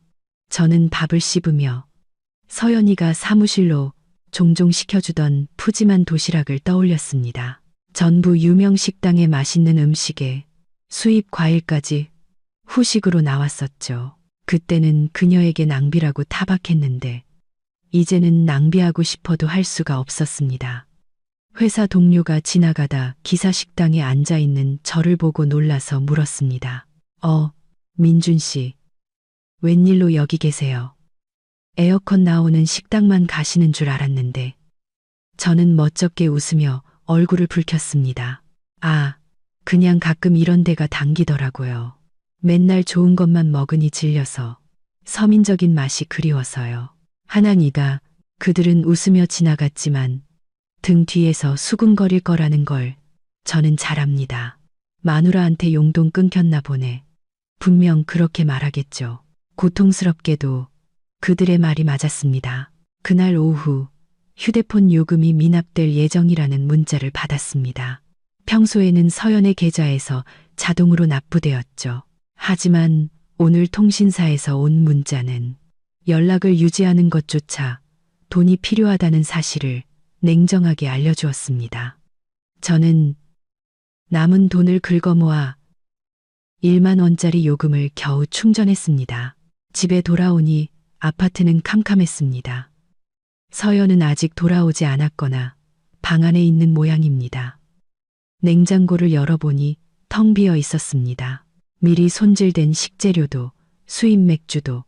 저는 밥을 씹으며 서연이가 사무실로 종종 시켜주던 푸짐한 도시락을 떠올렸습니다. 전부 유명 식당의 맛있는 음식에 수입 과일까지 후식으로 나왔었죠. 그때는 그녀에게 낭비라고 타박했는데 이제는 낭비하고 싶어도 할 수가 없었습니다. 회사 동료가 지나가다 기사식당에 앉아있는 저를 보고 놀라서 물었습니다. 민준 씨, 웬일로 여기 계세요? 에어컨 나오는 식당만 가시는 줄 알았는데. 저는 멋쩍게 웃으며 얼굴을 붉혔습니다. 그냥 가끔 이런 데가 당기더라고요. 맨날 좋은 것만 먹으니 질려서, 서민적인 맛이 그리워서요. 한항이가 그들은 웃으며 지나갔지만 등 뒤에서 수군거릴 거라는 걸 저는 잘 압니다. 마누라한테 용돈 끊겼나 보네. 분명 그렇게 말하겠죠. 고통스럽게도 그들의 말이 맞았습니다. 그날 오후 휴대폰 요금이 미납될 예정이라는 문자를 받았습니다. 평소에는 서연의 계좌에서 자동으로 납부되었죠. 하지만 오늘 통신사에서 온 문자는 연락을 유지하는 것조차 돈이 필요하다는 사실을 냉정하게 알려주었습니다. 저는 남은 돈을 긁어모아 1만 원짜리 요금을 겨우 충전했습니다. 집에 돌아오니 아파트는 캄캄했습니다. 서연은 아직 돌아오지 않았거나 방 안에 있는 모양입니다. 냉장고를 열어보니 텅 비어 있었습니다. 미리 손질된 식재료도 수입 맥주도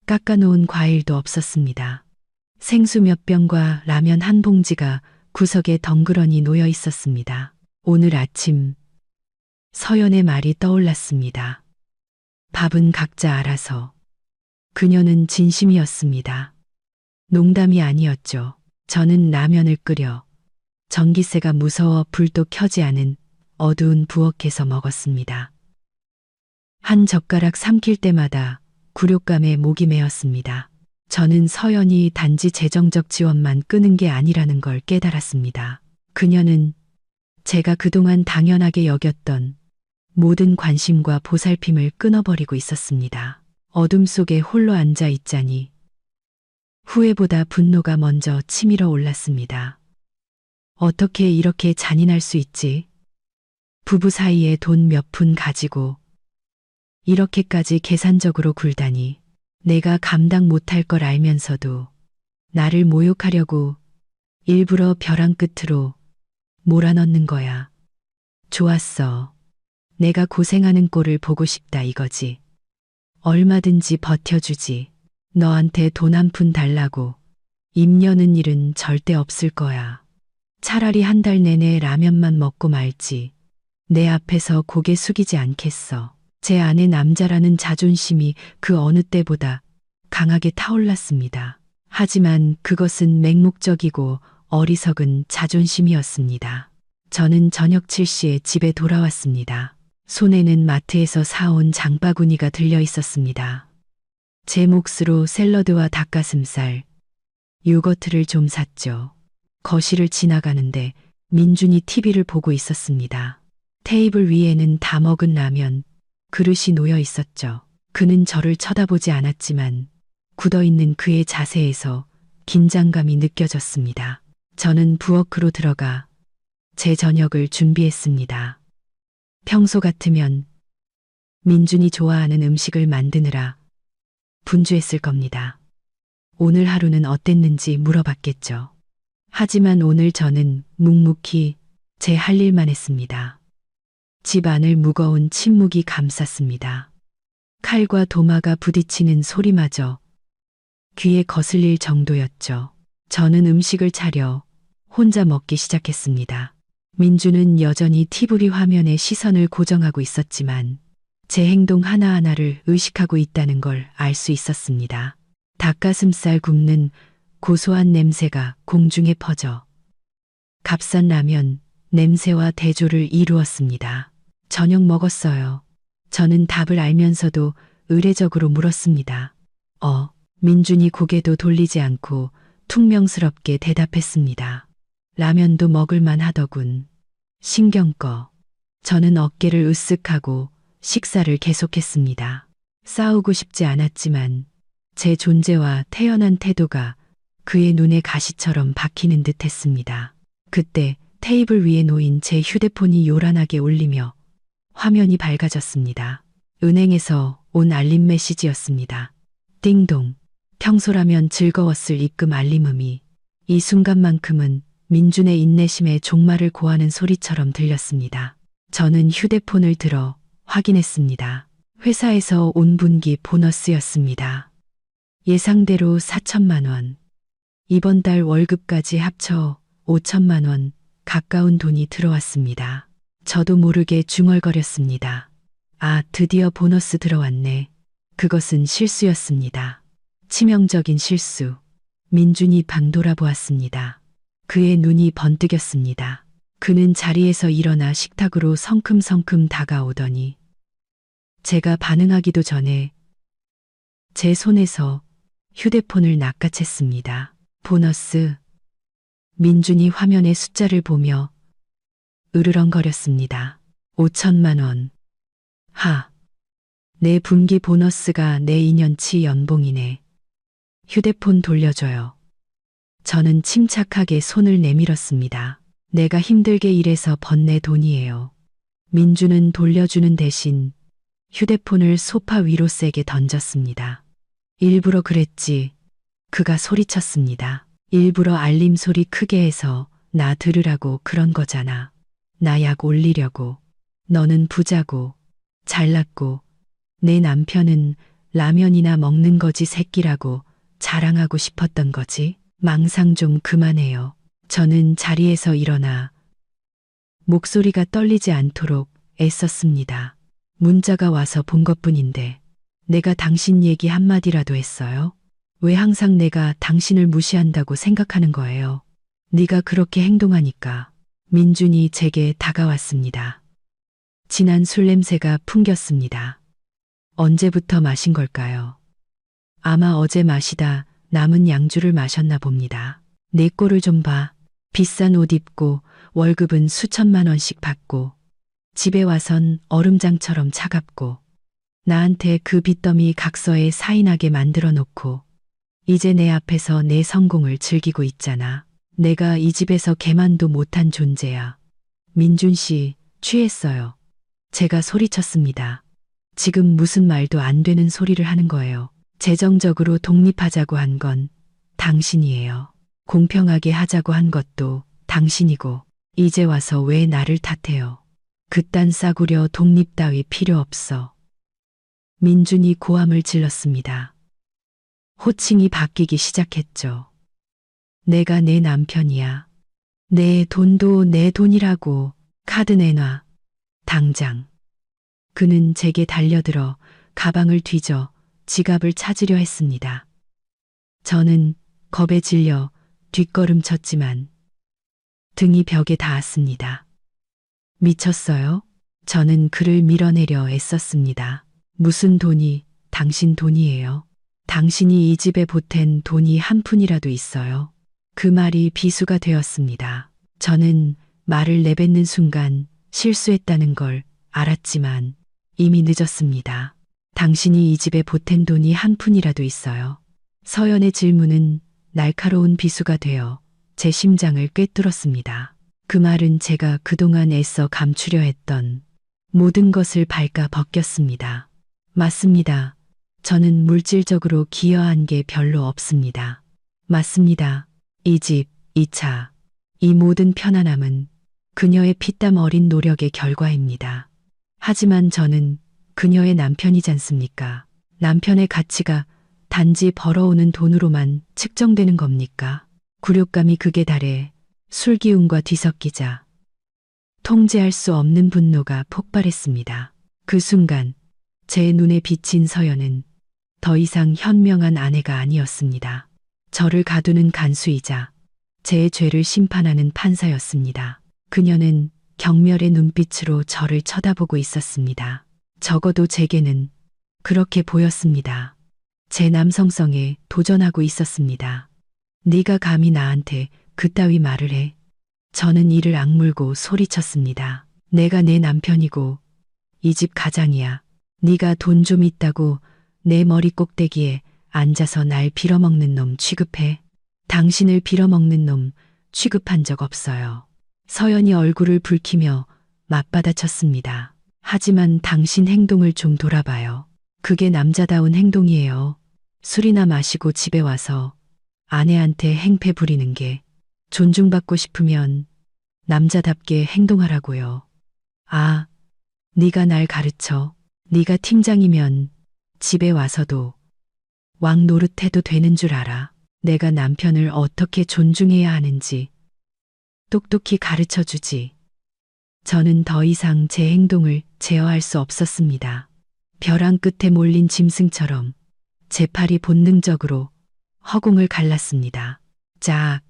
깎아놓은 과일도 없었습니다. 생수 몇 병과 라면 한 봉지가 구석에 덩그러니 놓여 있었습니다. 오늘 아침 서연의 말이 떠올랐습니다. 밥은 각자 알아서. 그녀는 진심이었습니다. 농담이 아니었죠. 저는 라면을 끓여 전기세가 무서워 불도 켜지 않은 어두운 부엌에서 먹었습니다. 한 젓가락 삼킬 때마다 굴욕감에 목이 메었습니다. 저는 서연이 단지 재정적 지원만 끄는 게 아니라는 걸 깨달았습니다. 그녀는 제가 그동안 당연하게 여겼던 모든 관심과 보살핌을 끊어버리고 있었습니다. 어둠 속에 홀로 앉아 있자니 후회보다 분노가 먼저 치밀어 올랐습니다. 어떻게 이렇게 잔인할 수 있지? 부부 사이에 돈 몇 푼 가지고 이렇게까지 계산적으로 굴다니. 내가 감당 못할 걸 알면서도 나를 모욕하려고 일부러 벼랑 끝으로 몰아넣는 거야. 좋았어. 내가 고생하는 꼴을 보고 싶다 이거지. 얼마든지 버텨주지. 너한테 돈 한 푼 달라고 입 여는 일은 절대 없을 거야. 차라리 한 달 내내 라면만 먹고 말지. 내 앞에서 고개 숙이지 않겠어. 제 안에 남자라는 자존심이 그 어느 때보다 강하게 타올랐습니다. 하지만 그것은 맹목적이고 어리석은 자존심이었습니다. 저는 저녁 7시에 집에 돌아왔습니다. 손에는 마트에서 사온 장바구니가 들려 있었습니다. 제 몫으로 샐러드와 닭가슴살, 요거트를 좀 샀죠. 거실을 지나가는데 민준이 TV를 보고 있었습니다. 테이블 위에는 다 먹은 라면, 그릇이 놓여 있었죠. 그는 저를 쳐다보지 않았지만 굳어있는 그의 자세에서 긴장감이 느껴졌습니다. 저는 부엌으로 들어가 제 저녁을 준비했습니다. 평소 같으면 민준이 좋아하는 음식을 만드느라 분주했을 겁니다. 오늘 하루는 어땠는지 물어봤겠죠. 하지만 오늘 저는 묵묵히 제 할 일만 했습니다. 집 안을 무거운 침묵이 감쌌습니다. 칼과 도마가 부딪히는 소리마저 귀에 거슬릴 정도였죠. 저는 음식을 차려 혼자 먹기 시작했습니다. 민주는 여전히 TV 화면에 시선을 고정하고 있었지만 제 행동 하나하나를 의식하고 있다는 걸 알 수 있었습니다. 닭가슴살 굽는 고소한 냄새가 공중에 퍼져 값싼 라면 냄새와 대조를 이루었습니다. 저녁 먹었어요. 저는 답을 알면서도 의례적으로 물었습니다. 민준이 고개도 돌리지 않고 퉁명스럽게 대답했습니다. 라면도 먹을만 하더군. 신경 꺼. 저는 어깨를 으쓱하고 식사를 계속했습니다. 싸우고 싶지 않았지만 제 존재와 태연한 태도가 그의 눈에 가시처럼 박히는 듯 했습니다. 그때 테이블 위에 놓인 제 휴대폰이 요란하게 울리며 화면이 밝아졌습니다. 은행에서 온 알림 메시지였습니다. 띵동. 평소라면 즐거웠을 입금 알림음이 이 순간만큼은 민준의 인내심에 종말을 고하는 소리처럼 들렸습니다. 저는 휴대폰을 들어 확인했습니다. 회사에서 온 분기 보너스였습니다. 예상대로 4천만 원. 이번 달 월급까지 합쳐 5천만 원 가까운 돈이 들어왔습니다. 저도 모르게 중얼거렸습니다. 드디어 보너스 들어왔네. 그것은 실수였습니다. 치명적인 실수. 민준이 방 돌아보았습니다. 그의 눈이 번뜩였습니다. 그는 자리에서 일어나 식탁으로 성큼성큼 다가오더니 제가 반응하기도 전에 제 손에서 휴대폰을 낚아챘습니다. 보너스. 민준이 화면의 숫자를 보며 으르렁거렸습니다. 5천만 원. 내 분기 보너스가 내 2년치 연봉이네. 휴대폰 돌려줘요. 저는 침착하게 손을 내밀었습니다. 내가 힘들게 일해서 번 내 돈이에요. 민주는 돌려주는 대신 휴대폰을 소파 위로 세게 던졌습니다. 일부러 그랬지. 그가 소리쳤습니다. 일부러 알림 소리 크게 해서 나 들으라고 그런 거잖아. 나 약 올리려고. 너는 부자고 잘났고 내 남편은 라면이나 먹는 거지 새끼라고 자랑하고 싶었던 거지. 망상 좀 그만해요. 저는 자리에서 일어나 목소리가 떨리지 않도록 애썼습니다. 문자가 와서 본 것뿐인데 내가 당신 얘기 한마디라도 했어요? 왜 항상 내가 당신을 무시한다고 생각하는 거예요? 네가 그렇게 행동하니까. 민준이 제게 다가왔습니다. 진한 술 냄새가 풍겼습니다. 언제부터 마신 걸까요? 아마 어제 마시다 남은 양주를 마셨나 봅니다. 내 꼴을 좀 봐. 비싼 옷 입고 월급은 수천만 원씩 받고 집에 와선 얼음장처럼 차갑고 나한테 그 빚더미 각서에 사인하게 만들어 놓고 이제 내 앞에서 내 성공을 즐기고 있잖아. 내가 이 집에서 개만도 못한 존재야. 민준 씨, 취했어요. 제가 소리쳤습니다. 지금 무슨 말도 안 되는 소리를 하는 거예요. 재정적으로 독립하자고 한 건 당신이에요. 공평하게 하자고 한 것도 당신이고 이제 와서 왜 나를 탓해요. 그딴 싸구려 독립 따위 필요 없어. 민준이 고함을 질렀습니다. 호칭이 바뀌기 시작했죠. 내가 내 남편이야. 내 돈도 내 돈이라고. 카드 내놔. 당장. 그는 제게 달려들어 가방을 뒤져 지갑을 찾으려 했습니다. 저는 겁에 질려 뒷걸음쳤지만 등이 벽에 닿았습니다. 미쳤어요? 저는 그를 밀어내려 애썼습니다. 무슨 돈이 당신 돈이에요? 당신이 이 집에 보탠 돈이 한 푼이라도 있어요? 그 말이 비수가 되었습니다. 저는 말을 내뱉는 순간 실수했다는 걸 알았지만 이미 늦었습니다. 당신이 이 집에 보탠 돈이 한 푼이라도 있어요? 서연의 질문은 날카로운 비수가 되어 제 심장을 꿰뚫었습니다. 그 말은 제가 그동안 애써 감추려 했던 모든 것을 발가 벗겼습니다. 맞습니다. 저는 물질적으로 기여한 게 별로 없습니다. 맞습니다. 이 집, 이 차, 이 모든 편안함은 그녀의 피땀 어린 노력의 결과입니다. 하지만 저는 그녀의 남편이지 않습니까? 남편의 가치가 단지 벌어오는 돈으로만 측정되는 겁니까? 굴욕감이 극에 달해 술기운과 뒤섞이자 통제할 수 없는 분노가 폭발했습니다. 그 순간 제 눈에 비친 서연은 더 이상 현명한 아내가 아니었습니다. 저를 가두는 간수이자 제 죄를 심판하는 판사였습니다. 그녀는 경멸의 눈빛으로 저를 쳐다보고 있었습니다. 적어도 제게는 그렇게 보였습니다. 제 남성성에 도전하고 있었습니다. 네가 감히 나한테 그따위 말을 해. 저는 이를 악물고 소리쳤습니다. 내가 내 남편이고 이 집 가장이야. 네가 돈 좀 있다고 내 머리 꼭대기에 앉아서 날 빌어먹는 놈 취급해. 당신을 빌어먹는 놈 취급한 적 없어요. 서연이 얼굴을 붉히며 맞받아쳤습니다. 하지만 당신 행동을 좀 돌아봐요. 그게 남자다운 행동이에요. 술이나 마시고 집에 와서 아내한테 행패 부리는 게 존중받고 싶으면 남자답게 행동하라고요. 아, 네가 날 가르쳐. 네가 팀장이면 집에 와서도 왕 노릇해도 되는 줄 알아. 내가 남편을 어떻게 존중해야 하는지 똑똑히 가르쳐 주지. 저는 더 이상 제 행동을 제어할 수 없었습니다. 벼랑 끝에 몰린 짐승처럼 제 팔이 본능적으로 허공을 갈랐습니다. 짝,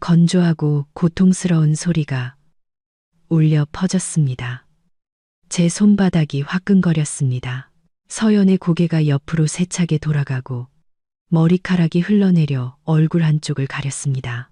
건조하고 고통스러운 소리가 울려 퍼졌습니다. 제 손바닥이 화끈거렸습니다. 서연의 고개가 옆으로 세차게 돌아가고 머리카락이 흘러내려 얼굴 한쪽을 가렸습니다.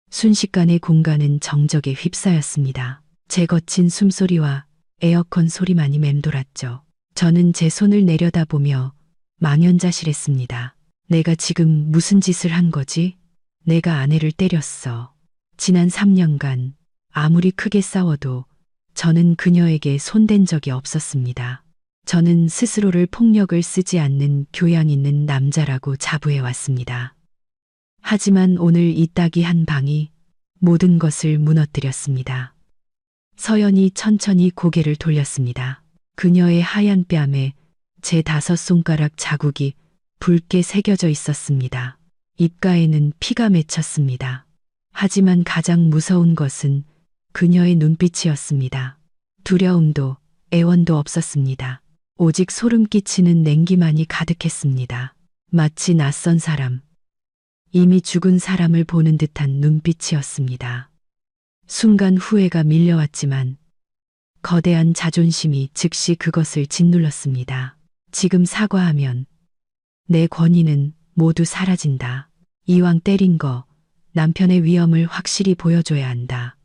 순식간에 공간은 정적에 휩싸였습니다. 제 거친 숨소리와 에어컨 소리만이 맴돌았죠. 저는 제 손을 내려다보며 망연자실했습니다. 내가 지금 무슨 짓을 한 거지? 내가 아내를 때렸어. 지난 3년간 아무리 크게 싸워도 저는 그녀에게 손댄 적이 없었습니다. 저는 스스로를 폭력을 쓰지 않는 교양 있는 남자라고 자부해 왔습니다. 하지만 오늘 이 딱이 한 방이 모든 것을 무너뜨렸습니다. 서연이 천천히 고개를 돌렸습니다. 그녀의 하얀 뺨에 제 5손가락 자국이 붉게 새겨져 있었습니다. 입가에는 피가 맺혔습니다. 하지만 가장 무서운 것은 그녀의 눈빛이었습니다. 두려움도 애원도 없었습니다. 오직 소름 끼치는 냉기만이 가득했습니다. 마치 낯선 사람, 이미 죽은 사람을 보는 듯한 눈빛이었습니다. 순간 후회가 밀려왔지만 거대한 자존심이 즉시 그것을 짓눌렀습니다. 지금 사과하면 내 권위는 모두 사라진다. 이왕 때린 거 남편의 위험을 확실히 보여줘야 한다.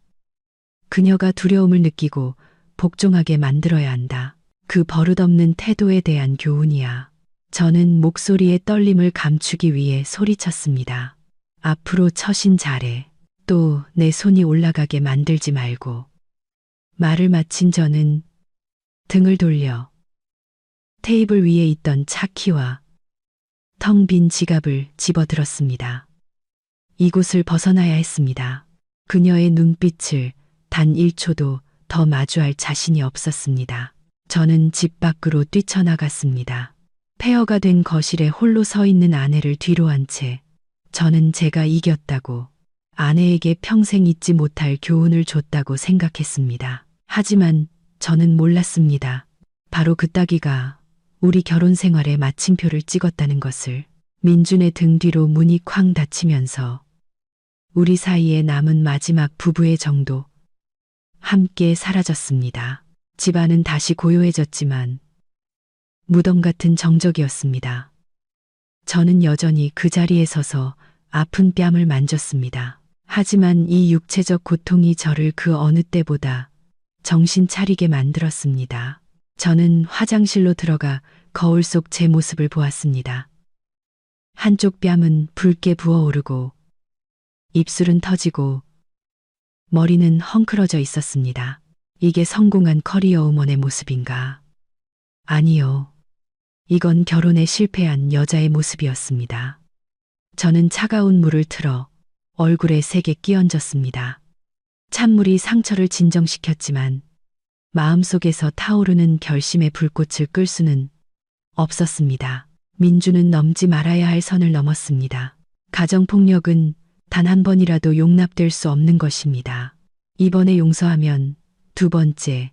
그녀가 두려움을 느끼고 복종하게 만들어야 한다. 그 버릇없는 태도에 대한 교훈이야. 저는 목소리의 떨림을 감추기 위해 소리쳤습니다. 앞으로 처신 잘해. 또 내 손이 올라가게 만들지 말고. 말을 마친 저는 등을 돌려 테이블 위에 있던 차키와 텅 빈 지갑을 집어들었습니다. 이곳을 벗어나야 했습니다. 그녀의 눈빛을 단 1초도 더 마주할 자신이 없었습니다. 저는 집 밖으로 뛰쳐나갔습니다. 폐허가 된 거실에 홀로 서 있는 아내를 뒤로 한 채 저는 제가 이겼다고, 아내에게 평생 잊지 못할 교훈을 줬다고 생각했습니다. 하지만 저는 몰랐습니다. 바로 그 따귀가 우리 결혼 생활에 마침표를 찍었다는 것을. 민준의 등 뒤로 문이 쾅 닫히면서 우리 사이에 남은 마지막 부부의 정도 함께 사라졌습니다. 집안은 다시 고요해졌지만 무덤 같은 정적이었습니다. 저는 여전히 그 자리에 서서 아픈 뺨을 만졌습니다. 하지만 이 육체적 고통이 저를 그 어느 때보다 정신 차리게 만들었습니다. 저는 화장실로 들어가 거울 속 제 모습을 보았습니다. 한쪽 뺨은 붉게 부어오르고 입술은 터지고 머리는 헝클어져 있었습니다. 이게 성공한 커리어 우먼의 모습인가? 아니요. 이건 결혼에 실패한 여자의 모습이었습니다. 저는 차가운 물을 틀어 얼굴에 세게 끼얹었습니다. 찬물이 상처를 진정시켰지만 마음속에서 타오르는 결심의 불꽃을 끌 수는 없었습니다. 민주는 넘지 말아야 할 선을 넘었습니다. 가정폭력은 단 한 번이라도 용납될 수 없는 것입니다. 이번에 용서하면 두 번째,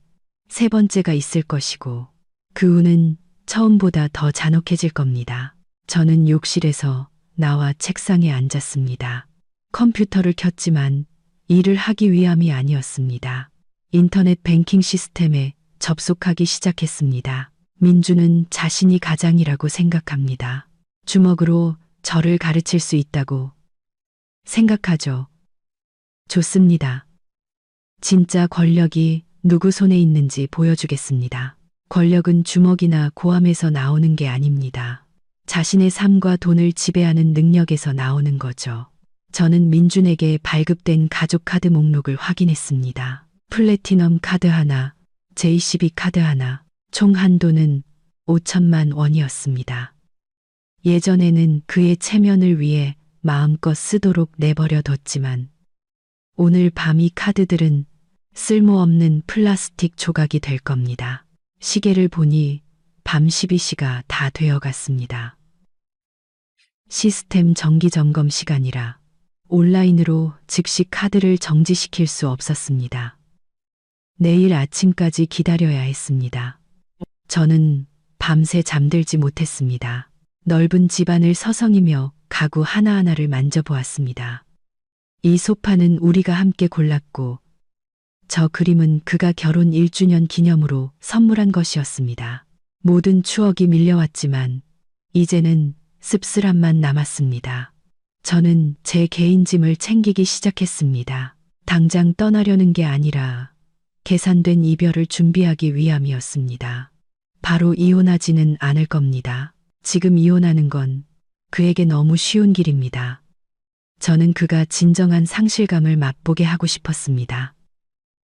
세 번째가 있을 것이고 그 후는 처음보다 더 잔혹해질 겁니다. 저는 욕실에서 나와 책상에 앉았습니다. 컴퓨터를 켰지만 일을 하기 위함이 아니었습니다. 인터넷 뱅킹 시스템에 접속하기 시작했습니다. 민주는 자신이 가장이라고 생각합니다. 주먹으로 저를 가르칠 수 있다고 생각하죠. 좋습니다. 진짜 권력이 누구 손에 있는지 보여주겠습니다. 권력은 주먹이나 고함에서 나오는 게 아닙니다. 자신의 삶과 돈을 지배하는 능력에서 나오는 거죠. 저는 민준에게 발급된 가족 카드 목록을 확인했습니다. 플래티넘 카드 하나, JCB 카드 하나, 총 한도는 5천만 원이었습니다. 예전에는 그의 체면을 위해 마음껏 쓰도록 내버려 뒀지만 오늘 밤 이 카드들은 쓸모없는 플라스틱 조각이 될 겁니다. 시계를 보니 밤 12시가 다 되어갔습니다. 시스템 정기 점검 시간이라 온라인으로 즉시 카드를 정지시킬 수 없었습니다. 내일 아침까지 기다려야 했습니다. 저는 밤새 잠들지 못했습니다. 넓은 집안을 서성이며 가구 하나하나를 만져보았습니다. 이 소파는 우리가 함께 골랐고 저 그림은 그가 결혼 1주년 기념으로 선물한 것이었습니다. 모든 추억이 밀려왔지만 이제는 씁쓸함만 남았습니다. 저는 제 개인 짐을 챙기기 시작했습니다. 당장 떠나려는 게 아니라 계산된 이별을 준비하기 위함이었습니다. 바로 이혼하지는 않을 겁니다. 지금 이혼하는 건 그에게 너무 쉬운 길입니다. 저는 그가 진정한 상실감을 맛보게 하고 싶었습니다.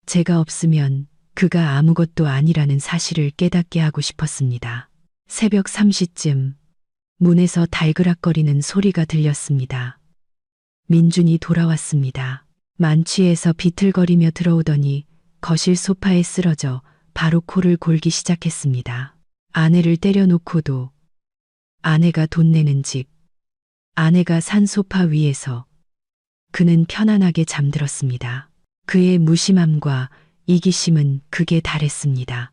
제가 없으면 그가 아무것도 아니라는 사실을 깨닫게 하고 싶었습니다. 새벽 3시쯤 문에서 달그락거리는 소리가 들렸습니다. 민준이 돌아왔습니다. 만취해서 비틀거리며 들어오더니 거실 소파에 쓰러져 바로 코를 골기 시작했습니다. 아내를 때려놓고도 아내가 돈 내는 집, 아내가 산 소파 위에서 그는 편안하게 잠들었습니다. 그의 무심함과 이기심은 극에 달했습니다.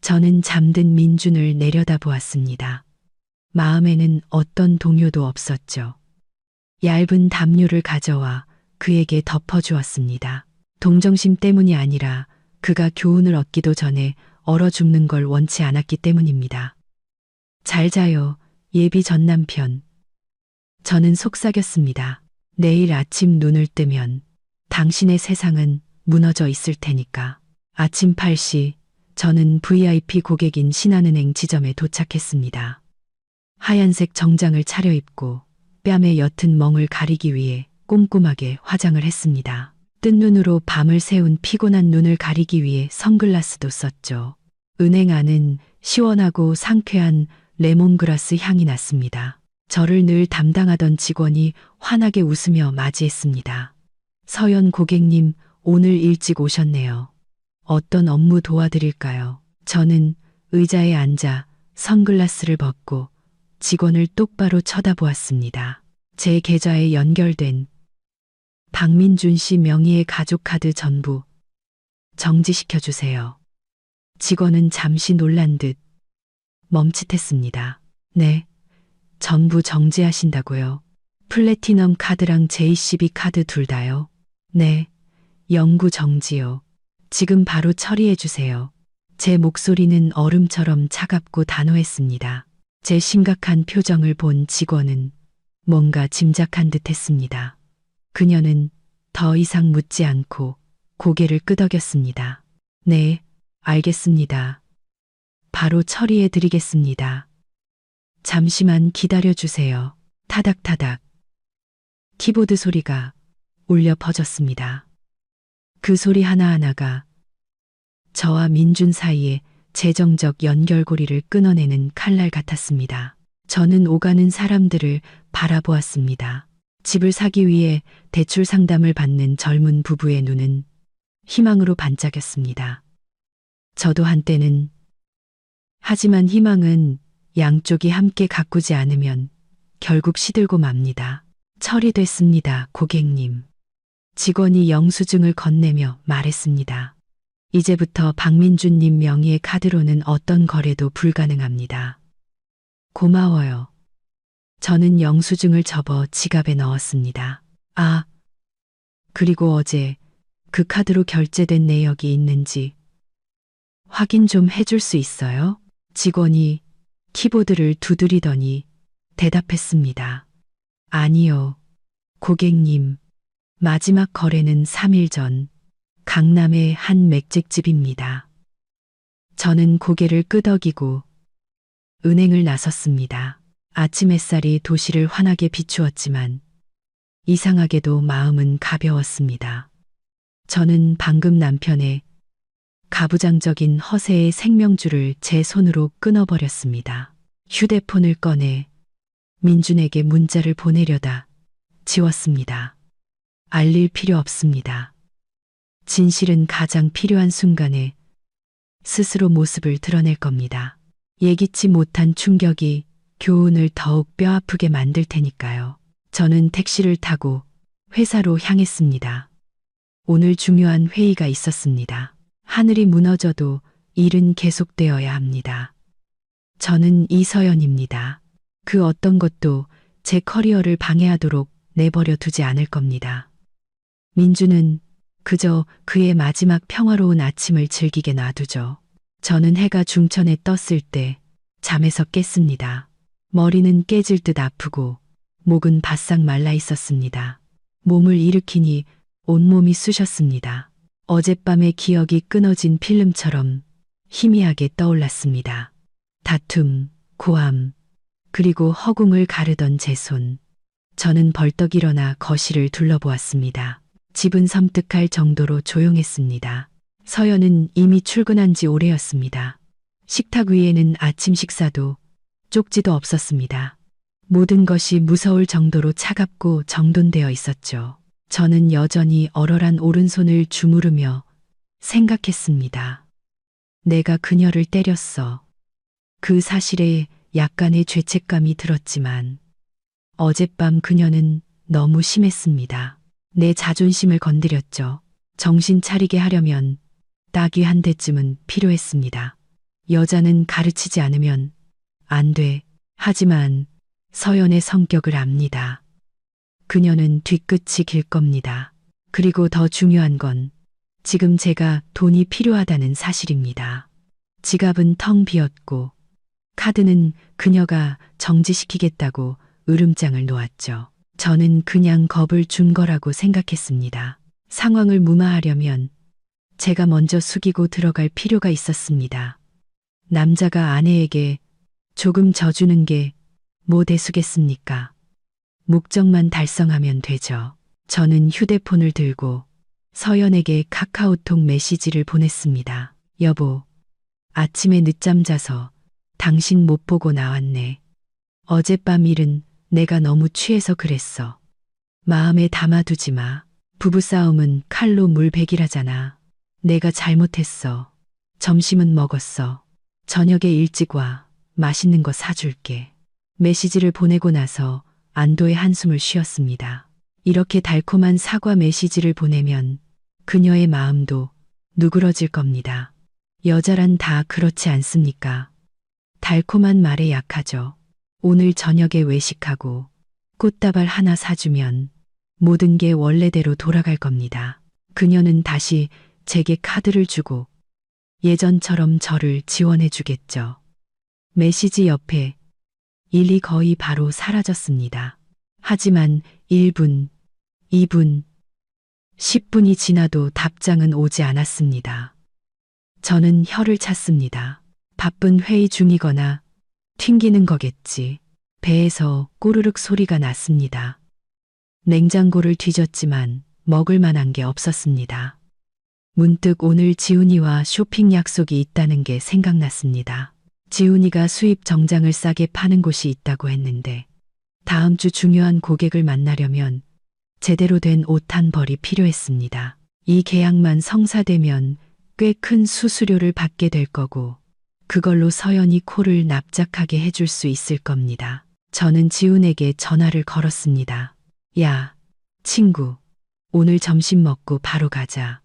저는 잠든 민준을 내려다보았습니다. 마음에는 어떤 동요도 없었죠. 얇은 담요를 가져와 그에게 덮어주었습니다. 동정심 때문이 아니라 그가 교훈을 얻기도 전에 얼어 죽는 걸 원치 않았기 때문입니다. 잘 자요, 예비 전남편. 저는 속삭였습니다. 내일 아침 눈을 뜨면 당신의 세상은 무너져 있을 테니까. 아침 8시 저는 VIP 고객인 신한은행 지점에 도착했습니다. 하얀색 정장을 차려입고 뺨의 옅은 멍을 가리기 위해 꼼꼼하게 화장을 했습니다. 뜬 눈으로 밤을 새운 피곤한 눈을 가리기 위해 선글라스도 썼죠. 은행 안은 시원하고 상쾌한 레몬그라스 향이 났습니다. 저를 늘 담당하던 직원이 환하게 웃으며 맞이했습니다. 서연 고객님, 오늘 일찍 오셨네요. 어떤 업무 도와드릴까요? 저는 의자에 앉아 선글라스를 벗고 직원을 똑바로 쳐다보았습니다. 제 계좌에 연결된 박민준 씨 명의의 가족카드 전부 정지시켜 주세요. 직원은 잠시 놀란 듯 멈칫했습니다. 네, 전부 정지하신다고요? 플래티넘 카드랑 JCB 카드 둘 다요? 네, 영구 정지요. 지금 바로 처리해 주세요. 제 목소리는 얼음처럼 차갑고 단호했습니다. 제 심각한 표정을 본 직원은 뭔가 짐작한 듯 했습니다. 그녀는 더 이상 묻지 않고 고개를 끄덕였습니다. 네, 알겠습니다. 바로 처리해 드리겠습니다. 잠시만 기다려 주세요. 타닥타닥. 키보드 소리가 울려 퍼졌습니다. 그 소리 하나하나가 저와 민준 사이에 재정적 연결고리를 끊어내는 칼날 같았습니다. 저는 오가는 사람들을 바라보았습니다. 집을 사기 위해 대출 상담을 받는 젊은 부부의 눈은 희망으로 반짝였습니다. 저도 한때는. 하지만 희망은 양쪽이 함께 가꾸지 않으면 결국 시들고 맙니다. 처리됐습니다, 고객님. 직원이 영수증을 건네며 말했습니다. 이제부터 박민주님 명의의 카드로는 어떤 거래도 불가능합니다. 고마워요. 저는 영수증을 접어 지갑에 넣었습니다. 아, 그리고 어제 그 카드로 결제된 내역이 있는지 확인 좀 해줄 수 있어요? 직원이 키보드를 두드리더니 대답했습니다. 아니요, 고객님. 마지막 거래는 3일 전 강남의 한 맥집집입니다. 저는 고개를 끄덕이고 은행을 나섰습니다. 아침 햇살이 도시를 환하게 비추었지만 이상하게도 마음은 가벼웠습니다. 저는 방금 남편의 가부장적인 허세의 생명줄을 제 손으로 끊어버렸습니다. 휴대폰을 꺼내 민준에게 문자를 보내려다 지웠습니다. 알릴 필요 없습니다. 진실은 가장 필요한 순간에 스스로 모습을 드러낼 겁니다. 예기치 못한 충격이 교훈을 더욱 뼈아프게 만들 테니까요. 저는 택시를 타고 회사로 향했습니다. 오늘 중요한 회의가 있었습니다. 하늘이 무너져도 일은 계속되어야 합니다. 저는 이서연입니다. 그 어떤 것도 제 커리어를 방해하도록 내버려 두지 않을 겁니다. 민주는 그저 그의 마지막 평화로운 아침을 즐기게 놔두죠. 저는 해가 중천에 떴을 때 잠에서 깼습니다. 머리는 깨질 듯 아프고 목은 바싹 말라 있었습니다. 몸을 일으키니 온몸이 쑤셨습니다. 어젯밤의 기억이 끊어진 필름처럼 희미하게 떠올랐습니다. 다툼, 고함, 그리고 허공을 가르던 제 손. 저는 벌떡 일어나 거실을 둘러보았습니다. 집은 섬뜩할 정도로 조용했습니다. 서연은 이미 출근한 지 오래였습니다. 식탁 위에는 아침 식사도 쪽지도 없었습니다. 모든 것이 무서울 정도로 차갑고 정돈되어 있었죠. 저는 여전히 얼얼한 오른손을 주무르며 생각했습니다. 내가 그녀를 때렸어. 그 사실에 약간의 죄책감이 들었지만 어젯밤 그녀는 너무 심했습니다. 내 자존심을 건드렸죠. 정신 차리게 하려면 딱이 한 대쯤은 필요했습니다. 여자는 가르치지 않으면 안 돼. 하지만 서연의 성격을 압니다. 그녀는 뒤끝이 길 겁니다. 그리고 더 중요한 건 지금 제가 돈이 필요하다는 사실입니다. 지갑은 텅 비었고 카드는 그녀가 정지시키겠다고 으름장을 놓았죠. 저는 그냥 겁을 준 거라고 생각했습니다. 상황을 무마하려면 제가 먼저 숙이고 들어갈 필요가 있었습니다. 남자가 아내에게 조금 져주는 게 뭐 대수겠습니까? 목적만 달성하면 되죠. 저는 휴대폰을 들고 서연에게 카카오톡 메시지를 보냈습니다. 여보, 아침에 늦잠 자서 당신 못 보고 나왔네. 어젯밤 일은 내가 너무 취해서 그랬어. 마음에 담아두지 마. 부부싸움은 칼로 물베기라잖아. 내가 잘못했어. 점심은 먹었어. 저녁에 일찍 와. 맛있는 거 사줄게. 메시지를 보내고 나서 안도의 한숨을 쉬었습니다. 이렇게 달콤한 사과 메시지를 보내면 그녀의 마음도 누그러질 겁니다. 여자란 다 그렇지 않습니까? 달콤한 말에 약하죠. 오늘 저녁에 외식하고 꽃다발 하나 사주면 모든 게 원래대로 돌아갈 겁니다. 그녀는 다시 제게 카드를 주고 예전처럼 저를 지원해 주겠죠. 메시지 옆에 일이 거의 바로 사라졌습니다. 하지만 1분, 2분, 10분이 지나도 답장은 오지 않았습니다. 저는 혀를 찼습니다. 바쁜 회의 중이거나 튕기는 거겠지. 배에서 꼬르륵 소리가 났습니다. 냉장고를 뒤졌지만 먹을 만한 게 없었습니다. 문득 오늘 지훈이와 쇼핑 약속이 있다는 게 생각났습니다. 지훈이가 수입 정장을 싸게 파는 곳이 있다고 했는데 다음 주 중요한 고객을 만나려면 제대로 된 옷 한 벌이 필요했습니다. 이 계약만 성사되면 꽤 큰 수수료를 받게 될 거고 그걸로 서연이 코를 납작하게 해줄 수 있을 겁니다. 저는 지훈에게 전화를 걸었습니다. 야, 친구. 오늘 점심 먹고 바로 가자.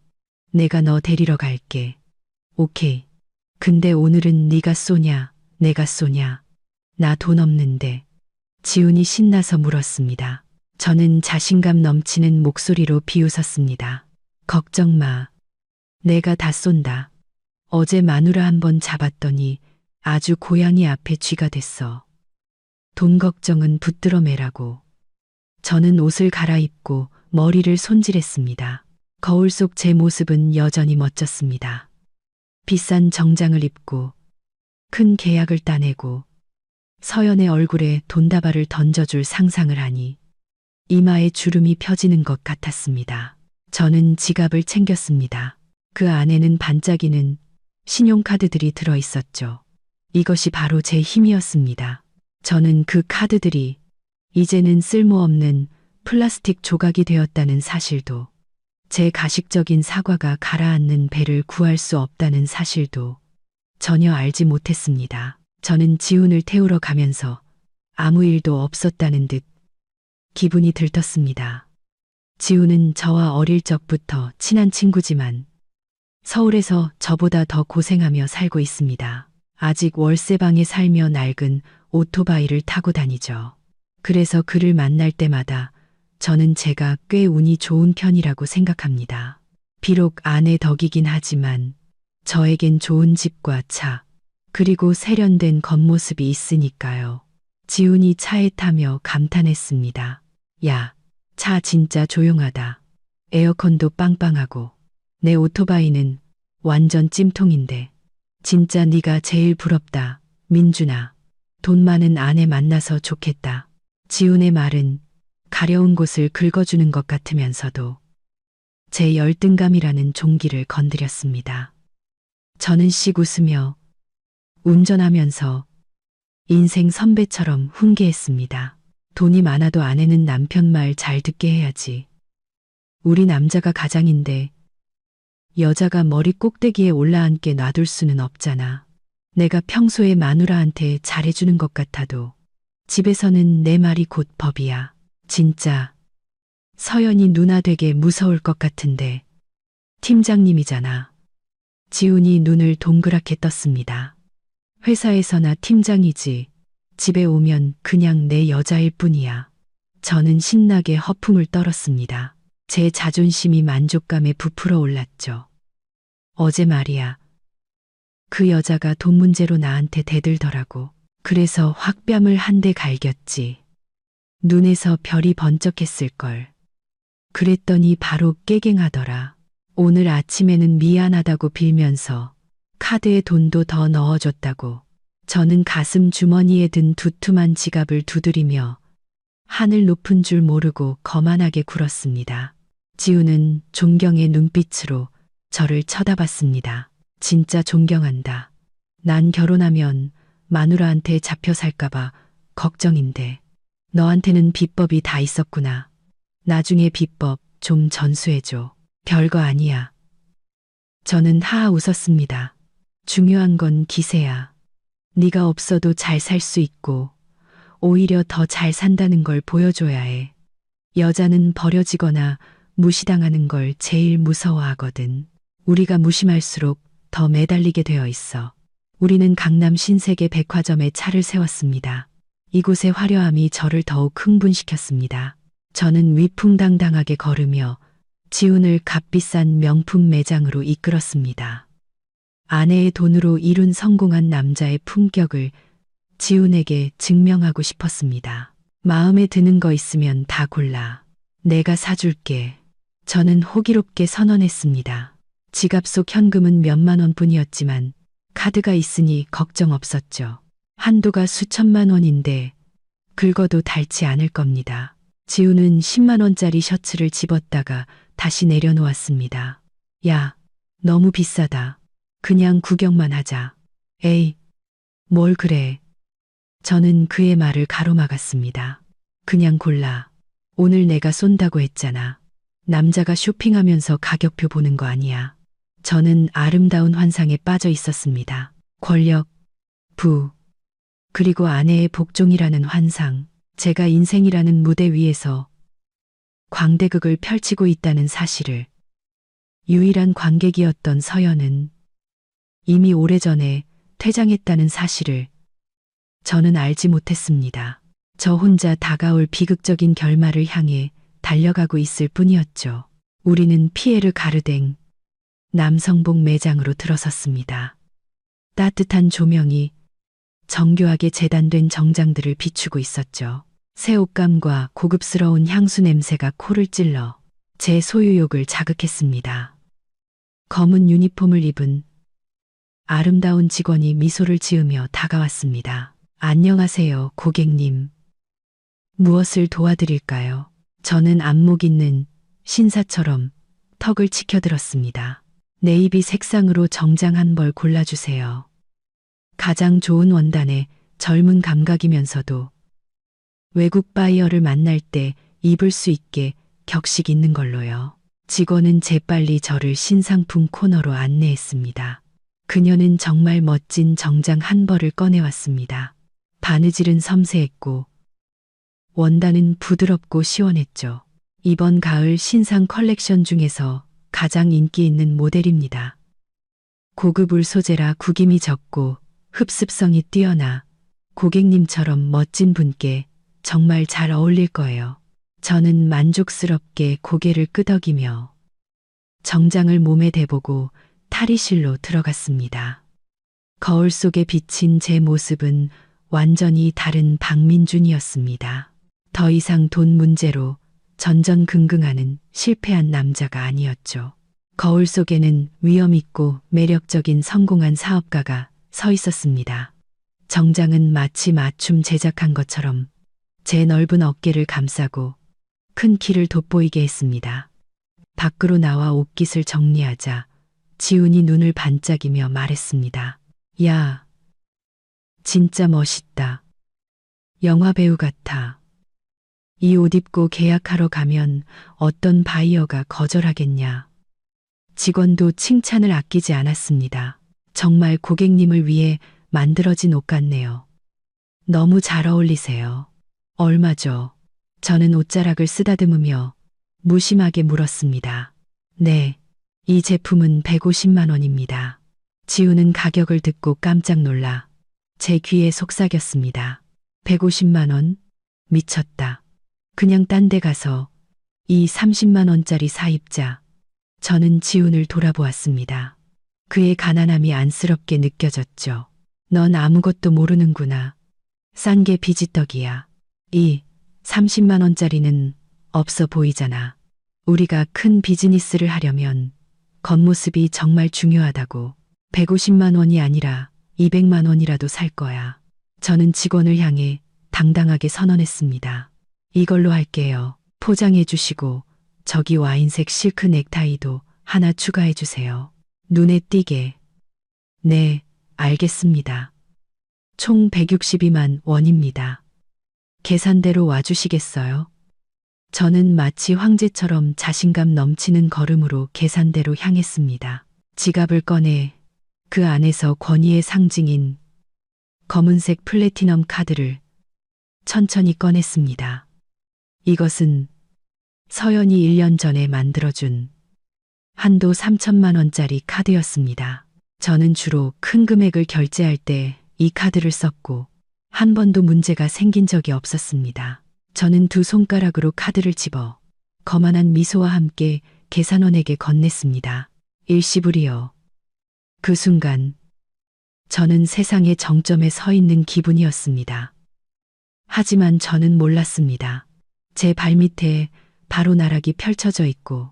내가 너 데리러 갈게. 오케이. 근데 오늘은 네가 쏘냐, 내가 쏘냐. 나 돈 없는데. 지훈이 신나서 물었습니다. 저는 자신감 넘치는 목소리로 비웃었습니다. 걱정 마. 내가 다 쏜다. 어제 마누라 한번 잡았더니 아주 고양이 앞에 쥐가 됐어. 돈 걱정은 붙들어 매라고. 저는 옷을 갈아입고 머리를 손질했습니다. 거울 속 제 모습은 여전히 멋졌습니다. 비싼 정장을 입고 큰 계약을 따내고 서연의 얼굴에 돈다발을 던져줄 상상을 하니 이마에 주름이 펴지는 것 같았습니다. 저는 지갑을 챙겼습니다. 그 안에는 반짝이는 신용카드들이 들어 있었죠. 이것이 바로 제 힘이었습니다. 저는 그 카드들이 이제는 쓸모없는 플라스틱 조각이 되었다는 사실도, 제 가식적인 사과가 가라앉는 배를 구할 수 없다는 사실도 전혀 알지 못했습니다. 저는 지훈을 태우러 가면서 아무 일도 없었다는 듯 기분이 들떴습니다. 지훈은 저와 어릴 적부터 친한 친구지만 서울에서 저보다 더 고생하며 살고 있습니다. 아직 월세방에 살며 낡은 오토바이를 타고 다니죠. 그래서 그를 만날 때마다 저는 제가 꽤 운이 좋은 편이라고 생각합니다. 비록 아내 덕이긴 하지만 저에겐 좋은 집과 차, 그리고 세련된 겉모습이 있으니까요. 지훈이 차에 타며 감탄했습니다. 야, 차 진짜 조용하다. 에어컨도 빵빵하고 내 오토바이는 완전 찜통인데 진짜 네가 제일 부럽다. 민준아, 돈 많은 아내 만나서 좋겠다. 지훈의 말은 가려운 곳을 긁어주는 것 같으면서도 제 열등감이라는 종기를 건드렸습니다. 저는 씩 웃으며 운전하면서 인생 선배처럼 훈계했습니다. 돈이 많아도 아내는 남편 말 잘 듣게 해야지. 우리 남자가 가장인데 여자가 머리 꼭대기에 올라앉게 놔둘 수는 없잖아. 내가 평소에 마누라한테 잘해주는 것 같아도 집에서는 내 말이 곧 법이야. 진짜 서연이 누나 되게 무서울 것 같은데 팀장님이잖아. 지훈이 눈을 동그랗게 떴습니다. 회사에서나 팀장이지 집에 오면 그냥 내 여자일 뿐이야. 저는 신나게 허풍을 떨었습니다. 제 자존심이 만족감에 부풀어 올랐죠. 어제 말이야. 그 여자가 돈 문제로 나한테 대들더라고. 그래서 확 뺨을 한 대 갈겼지. 눈에서 별이 번쩍했을걸. 그랬더니 바로 깨갱하더라. 오늘 아침에는 미안하다고 빌면서 카드에 돈도 더 넣어줬다고. 저는 가슴 주머니에 든 두툼한 지갑을 두드리며 하늘 높은 줄 모르고 거만하게 굴었습니다. 지훈은 존경의 눈빛으로 저를 쳐다봤습니다. 진짜 존경한다. 난 결혼하면 마누라한테 잡혀 살까봐 걱정인데 너한테는 비법이 다 있었구나. 나중에 비법 좀 전수해줘. 별거 아니야. 저는 하하 웃었습니다. 중요한 건 기세야. 네가 없어도 잘 살 수 있고 오히려 더 잘 산다는 걸 보여줘야 해. 여자는 버려지거나 무시당하는 걸 제일 무서워하거든. 우리가 무심할수록 더 매달리게 되어 있어. 우리는 강남 신세계 백화점에 차를 세웠습니다. 이곳의 화려함이 저를 더욱 흥분시켰습니다. 저는 위풍당당하게 걸으며 지훈을 값비싼 명품 매장으로 이끌었습니다. 아내의 돈으로 이룬 성공한 남자의 품격을 지훈에게 증명하고 싶었습니다. 마음에 드는 거 있으면 다 골라. 내가 사줄게. 저는 호기롭게 선언했습니다. 지갑 속 현금은 몇만 원뿐이었지만 카드가 있으니 걱정 없었죠. 한도가 수천만 원인데 긁어도 닳지 않을 겁니다. 지훈은 10만 원짜리 셔츠를 집었다가 다시 내려놓았습니다. 야, 너무 비싸다. 그냥 구경만 하자. 에이, 뭘 그래. 저는 그의 말을 가로막았습니다. 그냥 골라. 오늘 내가 쏜다고 했잖아. 남자가 쇼핑하면서 가격표 보는 거 아니야. 저는 아름다운 환상에 빠져 있었습니다. 권력, 부, 그리고 아내의 복종이라는 환상. 제가 인생이라는 무대 위에서 광대극을 펼치고 있다는 사실을 유일한 관객이었던 서연은 이미 오래전에 퇴장했다는 사실을 저는 알지 못했습니다. 저 혼자 다가올 비극적인 결말을 향해 달려가고 있을 뿐이었죠. 우리는 피에르 가르댕 남성복 매장으로 들어섰습니다. 따뜻한 조명이 정교하게 재단된 정장들을 비추고 있었죠. 새 옷감과 고급스러운 향수 냄새가 코를 찔러 제 소유욕을 자극했습니다. 검은 유니폼을 입은 아름다운 직원이 미소를 지으며 다가왔습니다. 안녕하세요, 고객님. 무엇을 도와드릴까요? 저는 안목 있는 신사처럼 턱을 치켜들었습니다. 네이비 색상으로 정장 한 벌 골라주세요. 가장 좋은 원단의 젊은 감각이면서도 외국 바이어를 만날 때 입을 수 있게 격식 있는 걸로요. 직원은 재빨리 저를 신상품 코너로 안내했습니다. 그녀는 정말 멋진 정장 한 벌을 꺼내왔습니다. 바느질은 섬세했고 원단은 부드럽고 시원했죠. 이번 가을 신상 컬렉션 중에서 가장 인기 있는 모델입니다. 고급 울 소재라 구김이 적고 흡습성이 뛰어나 고객님처럼 멋진 분께 정말 잘 어울릴 거예요. 저는 만족스럽게 고개를 끄덕이며 정장을 몸에 대보고 탈의실로 들어갔습니다. 거울 속에 비친 제 모습은 완전히 다른 박민준이었습니다. 더 이상 돈 문제로 전전긍긍하는 실패한 남자가 아니었죠. 거울 속에는 위엄있고 매력적인 성공한 사업가가 서 있었습니다. 정장은 마치 맞춤 제작한 것처럼 제 넓은 어깨를 감싸고 큰 키를 돋보이게 했습니다. 밖으로 나와 옷깃을 정리하자 지훈이 눈을 반짝이며 말했습니다. 야, 진짜 멋있다. 영화배우 같아. 이 옷 입고 계약하러 가면 어떤 바이어가 거절하겠냐. 직원도 칭찬을 아끼지 않았습니다. 정말 고객님을 위해 만들어진 옷 같네요. 너무 잘 어울리세요. 얼마죠? 저는 옷자락을 쓰다듬으며 무심하게 물었습니다. 네, 이 제품은 150만 원입니다. 지우는 가격을 듣고 깜짝 놀라 제 귀에 속삭였습니다. 150만 원? 미쳤다. 그냥 딴 데 가서 이 30만 원짜리 사 입자. 저는 지훈을 돌아보았습니다. 그의 가난함이 안쓰럽게 느껴졌죠. 넌 아무것도 모르는구나. 싼 게 비지떡이야. 이 30만 원짜리는 없어 보이잖아. 우리가 큰 비즈니스를 하려면 겉모습이 정말 중요하다고. 150만 원이 아니라 200만 원이라도 살 거야. 저는 직원을 향해 당당하게 선언했습니다. 이걸로 할게요. 포장해 주시고 저기 와인색 실크 넥타이도 하나 추가해 주세요. 눈에 띄게. 네, 알겠습니다. 총 162만 원입니다. 계산대로 와주시겠어요? 저는 마치 황제처럼 자신감 넘치는 걸음으로 계산대로 향했습니다. 지갑을 꺼내 그 안에서 권위의 상징인 검은색 플래티넘 카드를 천천히 꺼냈습니다. 이것은 서연이 1년 전에 만들어준 한도 3천만 원짜리 카드였습니다. 저는 주로 큰 금액을 결제할 때 이 카드를 썼고 한 번도 문제가 생긴 적이 없었습니다. 저는 두 손가락으로 카드를 집어 거만한 미소와 함께 계산원에게 건넸습니다. 일시불이요. 그 순간 저는 세상의 정점에 서 있는 기분이었습니다. 하지만 저는 몰랐습니다. 제 발밑에 바로 나락이 펼쳐져 있고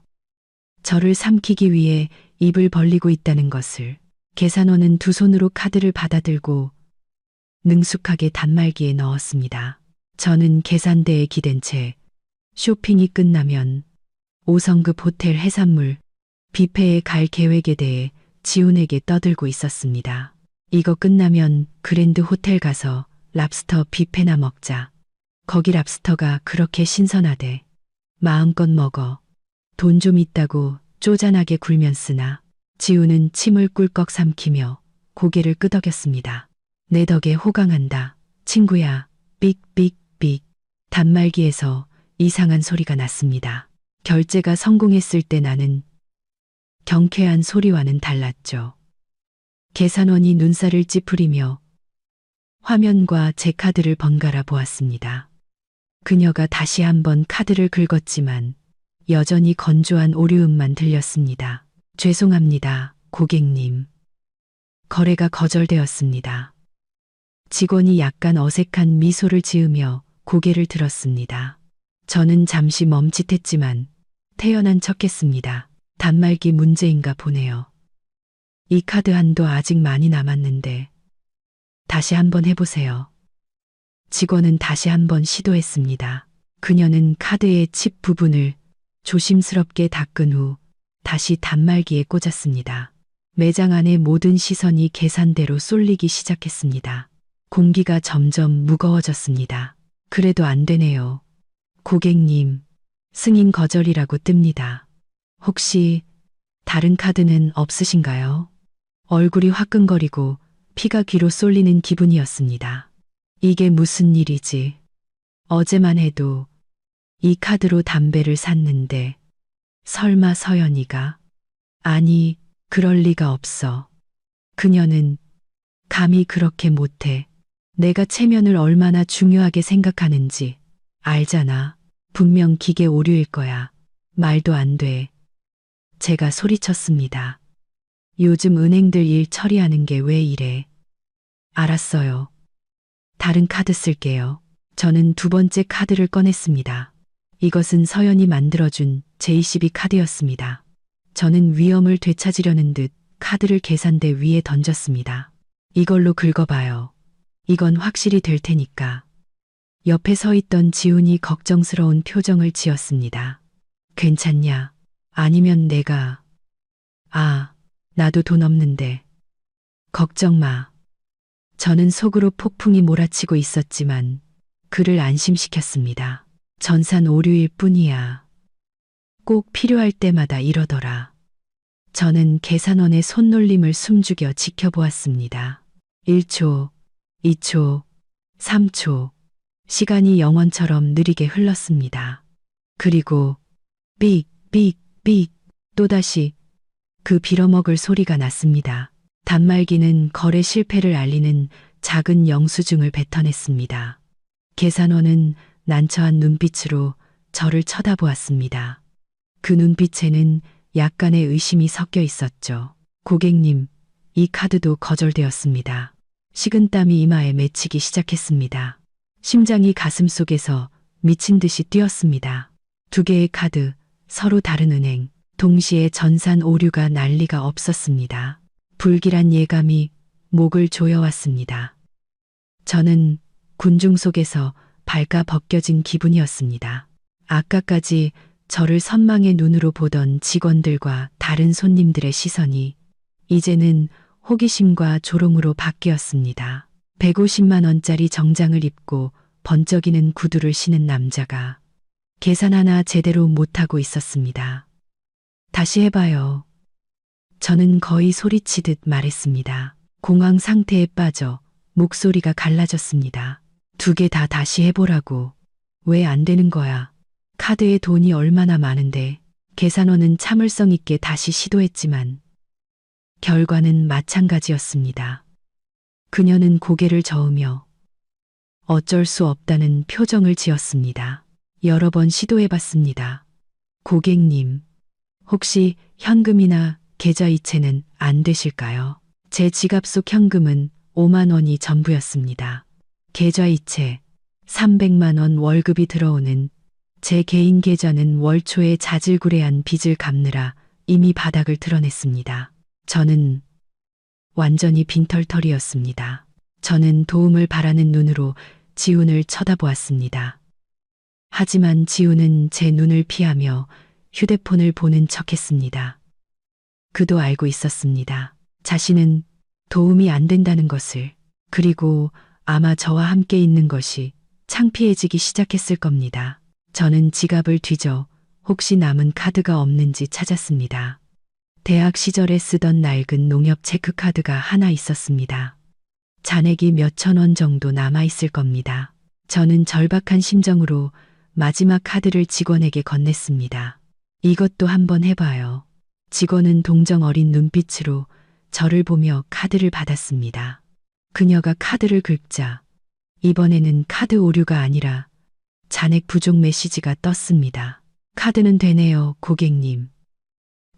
저를 삼키기 위해 입을 벌리고 있다는 것을. 계산원은 두 손으로 카드를 받아들고 능숙하게 단말기에 넣었습니다. 저는 계산대에 기댄 채 쇼핑이 끝나면 5성급 호텔 해산물 뷔페에 갈 계획에 대해 지훈에게 떠들고 있었습니다. 이거 끝나면 그랜드 호텔 가서 랍스터 뷔페나 먹자. 거기 랍스터가 그렇게 신선하대. 마음껏 먹어. 돈 좀 있다고 쪼잔하게 굴면쓰나 지우는 침을 꿀꺽 삼키며 고개를 끄덕였습니다. 내 덕에 호강한다. 친구야. 삑삑삑. 단말기에서 이상한 소리가 났습니다. 결제가 성공했을 때 나는 경쾌한 소리와는 달랐죠. 계산원이 눈살을 찌푸리며 화면과 제 카드를 번갈아 보았습니다. 그녀가 다시 한번 카드를 긁었지만 여전히 건조한 오류음만 들렸습니다. 죄송합니다, 고객님. 거래가 거절되었습니다. 직원이 약간 어색한 미소를 지으며 고개를 들었습니다. 저는 잠시 멈칫했지만 태연한 척했습니다. 단말기 문제인가 보네요. 이 카드 한도 아직 많이 남았는데 다시 한번 해보세요. 직원은 다시 한번 시도했습니다. 그녀는 카드의 칩 부분을 조심스럽게 닦은 후 다시 단말기에 꽂았습니다. 매장 안의 모든 시선이 계산대로 쏠리기 시작했습니다. 공기가 점점 무거워졌습니다. 그래도 안 되네요. 고객님, 승인 거절이라고 뜹니다. 혹시 다른 카드는 없으신가요? 얼굴이 화끈거리고 피가 귀로 쏠리는 기분이었습니다. 이게 무슨 일이지? 어제만 해도 이 카드로 담배를 샀는데 설마 서연이가? 아니, 그럴 리가 없어. 그녀는 감히 그렇게 못해. 내가 체면을 얼마나 중요하게 생각하는지 알잖아. 분명 기계 오류일 거야. 말도 안 돼. 제가 소리쳤습니다. 요즘 은행들 일 처리하는 게 왜 이래? 알았어요. 다른 카드 쓸게요. 저는 두 번째 카드를 꺼냈습니다. 이것은 서연이 만들어준 JCB 카드였습니다. 저는 위험을 되찾으려는 듯 카드를 계산대 위에 던졌습니다. 이걸로 긁어봐요. 이건 확실히 될 테니까. 옆에 서 있던 지훈이 걱정스러운 표정을 지었습니다. 괜찮냐? 아니면 내가... 나도 돈 없는데. 걱정 마. 저는 속으로 폭풍이 몰아치고 있었지만 그를 안심시켰습니다. 전산 오류일 뿐이야. 꼭 필요할 때마다 이러더라. 저는 계산원의 손놀림을 숨죽여 지켜보았습니다. 1초, 2초, 3초. 시간이 영원처럼 느리게 흘렀습니다. 그리고 삑, 삑, 삑. 또다시 그 빌어먹을 소리가 났습니다. 단말기는 거래 실패를 알리는 작은 영수증을 뱉어냈습니다. 계산원은 난처한 눈빛으로 저를 쳐다보았습니다. 그 눈빛에는 약간의 의심이 섞여 있었죠. 고객님, 이 카드도 거절되었습니다. 식은땀이 이마에 맺히기 시작했습니다. 심장이 가슴속에서 미친 듯이 뛰었습니다. 두 개의 카드, 서로 다른 은행, 동시에 전산 오류가 난리가 없었습니다. 불길한 예감이 목을 조여왔습니다. 저는 군중 속에서 발가 벗겨진 기분이었습니다. 아까까지 저를 선망의 눈으로 보던 직원들과 다른 손님들의 시선이 이제는 호기심과 조롱으로 바뀌었습니다. 150만 원짜리 정장을 입고 번쩍이는 구두를 신은 남자가 계산 하나 제대로 못하고 있었습니다. 다시 해봐요. 저는 거의 소리치듯 말했습니다. 공황 상태에 빠져 목소리가 갈라졌습니다. 두 개 다 다시 해보라고. 왜 안 되는 거야? 카드에 돈이 얼마나 많은데. 계산원은 참을성 있게 다시 시도했지만 결과는 마찬가지였습니다. 그녀는 고개를 저으며 어쩔 수 없다는 표정을 지었습니다. 여러 번 시도해봤습니다. 고객님, 혹시 현금이나 계좌이체는 안 되실까요? 제 지갑 속 현금은 5만 원이 전부였습니다. 계좌이체 300만 원 월급이 들어오는 제 개인 계좌는 월 초에 자질구레한 빚을 갚느라 이미 바닥을 드러냈습니다. 저는 완전히 빈털터리였습니다. 저는 도움을 바라는 눈으로 지훈을 쳐다보았습니다. 하지만 지훈은 제 눈을 피하며 휴대폰을 보는 척했습니다. 그도 알고 있었습니다. 자신은 도움이 안 된다는 것을. 그리고 아마 저와 함께 있는 것이 창피해지기 시작했을 겁니다. 저는 지갑을 뒤져 혹시 남은 카드가 없는지 찾았습니다. 대학 시절에 쓰던 낡은 농협 체크카드가 하나 있었습니다. 잔액이 몇천 원 정도 남아있을 겁니다. 저는 절박한 심정으로 마지막 카드를 직원에게 건넸습니다. 이것도 한번 해봐요. 직원은 동정 어린 눈빛으로 저를 보며 카드를 받았습니다. 그녀가 카드를 긁자 이번에는 카드 오류가 아니라 잔액 부족 메시지가 떴습니다. 카드는 되네요, 고객님.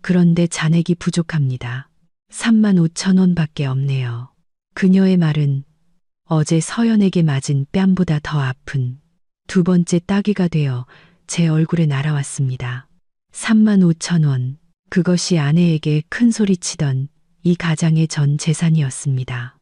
그런데 잔액이 부족합니다. 35,000원밖에 없네요. 그녀의 말은 어제 서연에게 맞은 뺨보다 더 아픈 두 번째 따귀가 되어 제 얼굴에 날아왔습니다. 35,000원. 그것이 아내에게 큰 소리치던 이 가장의 전 재산이었습니다.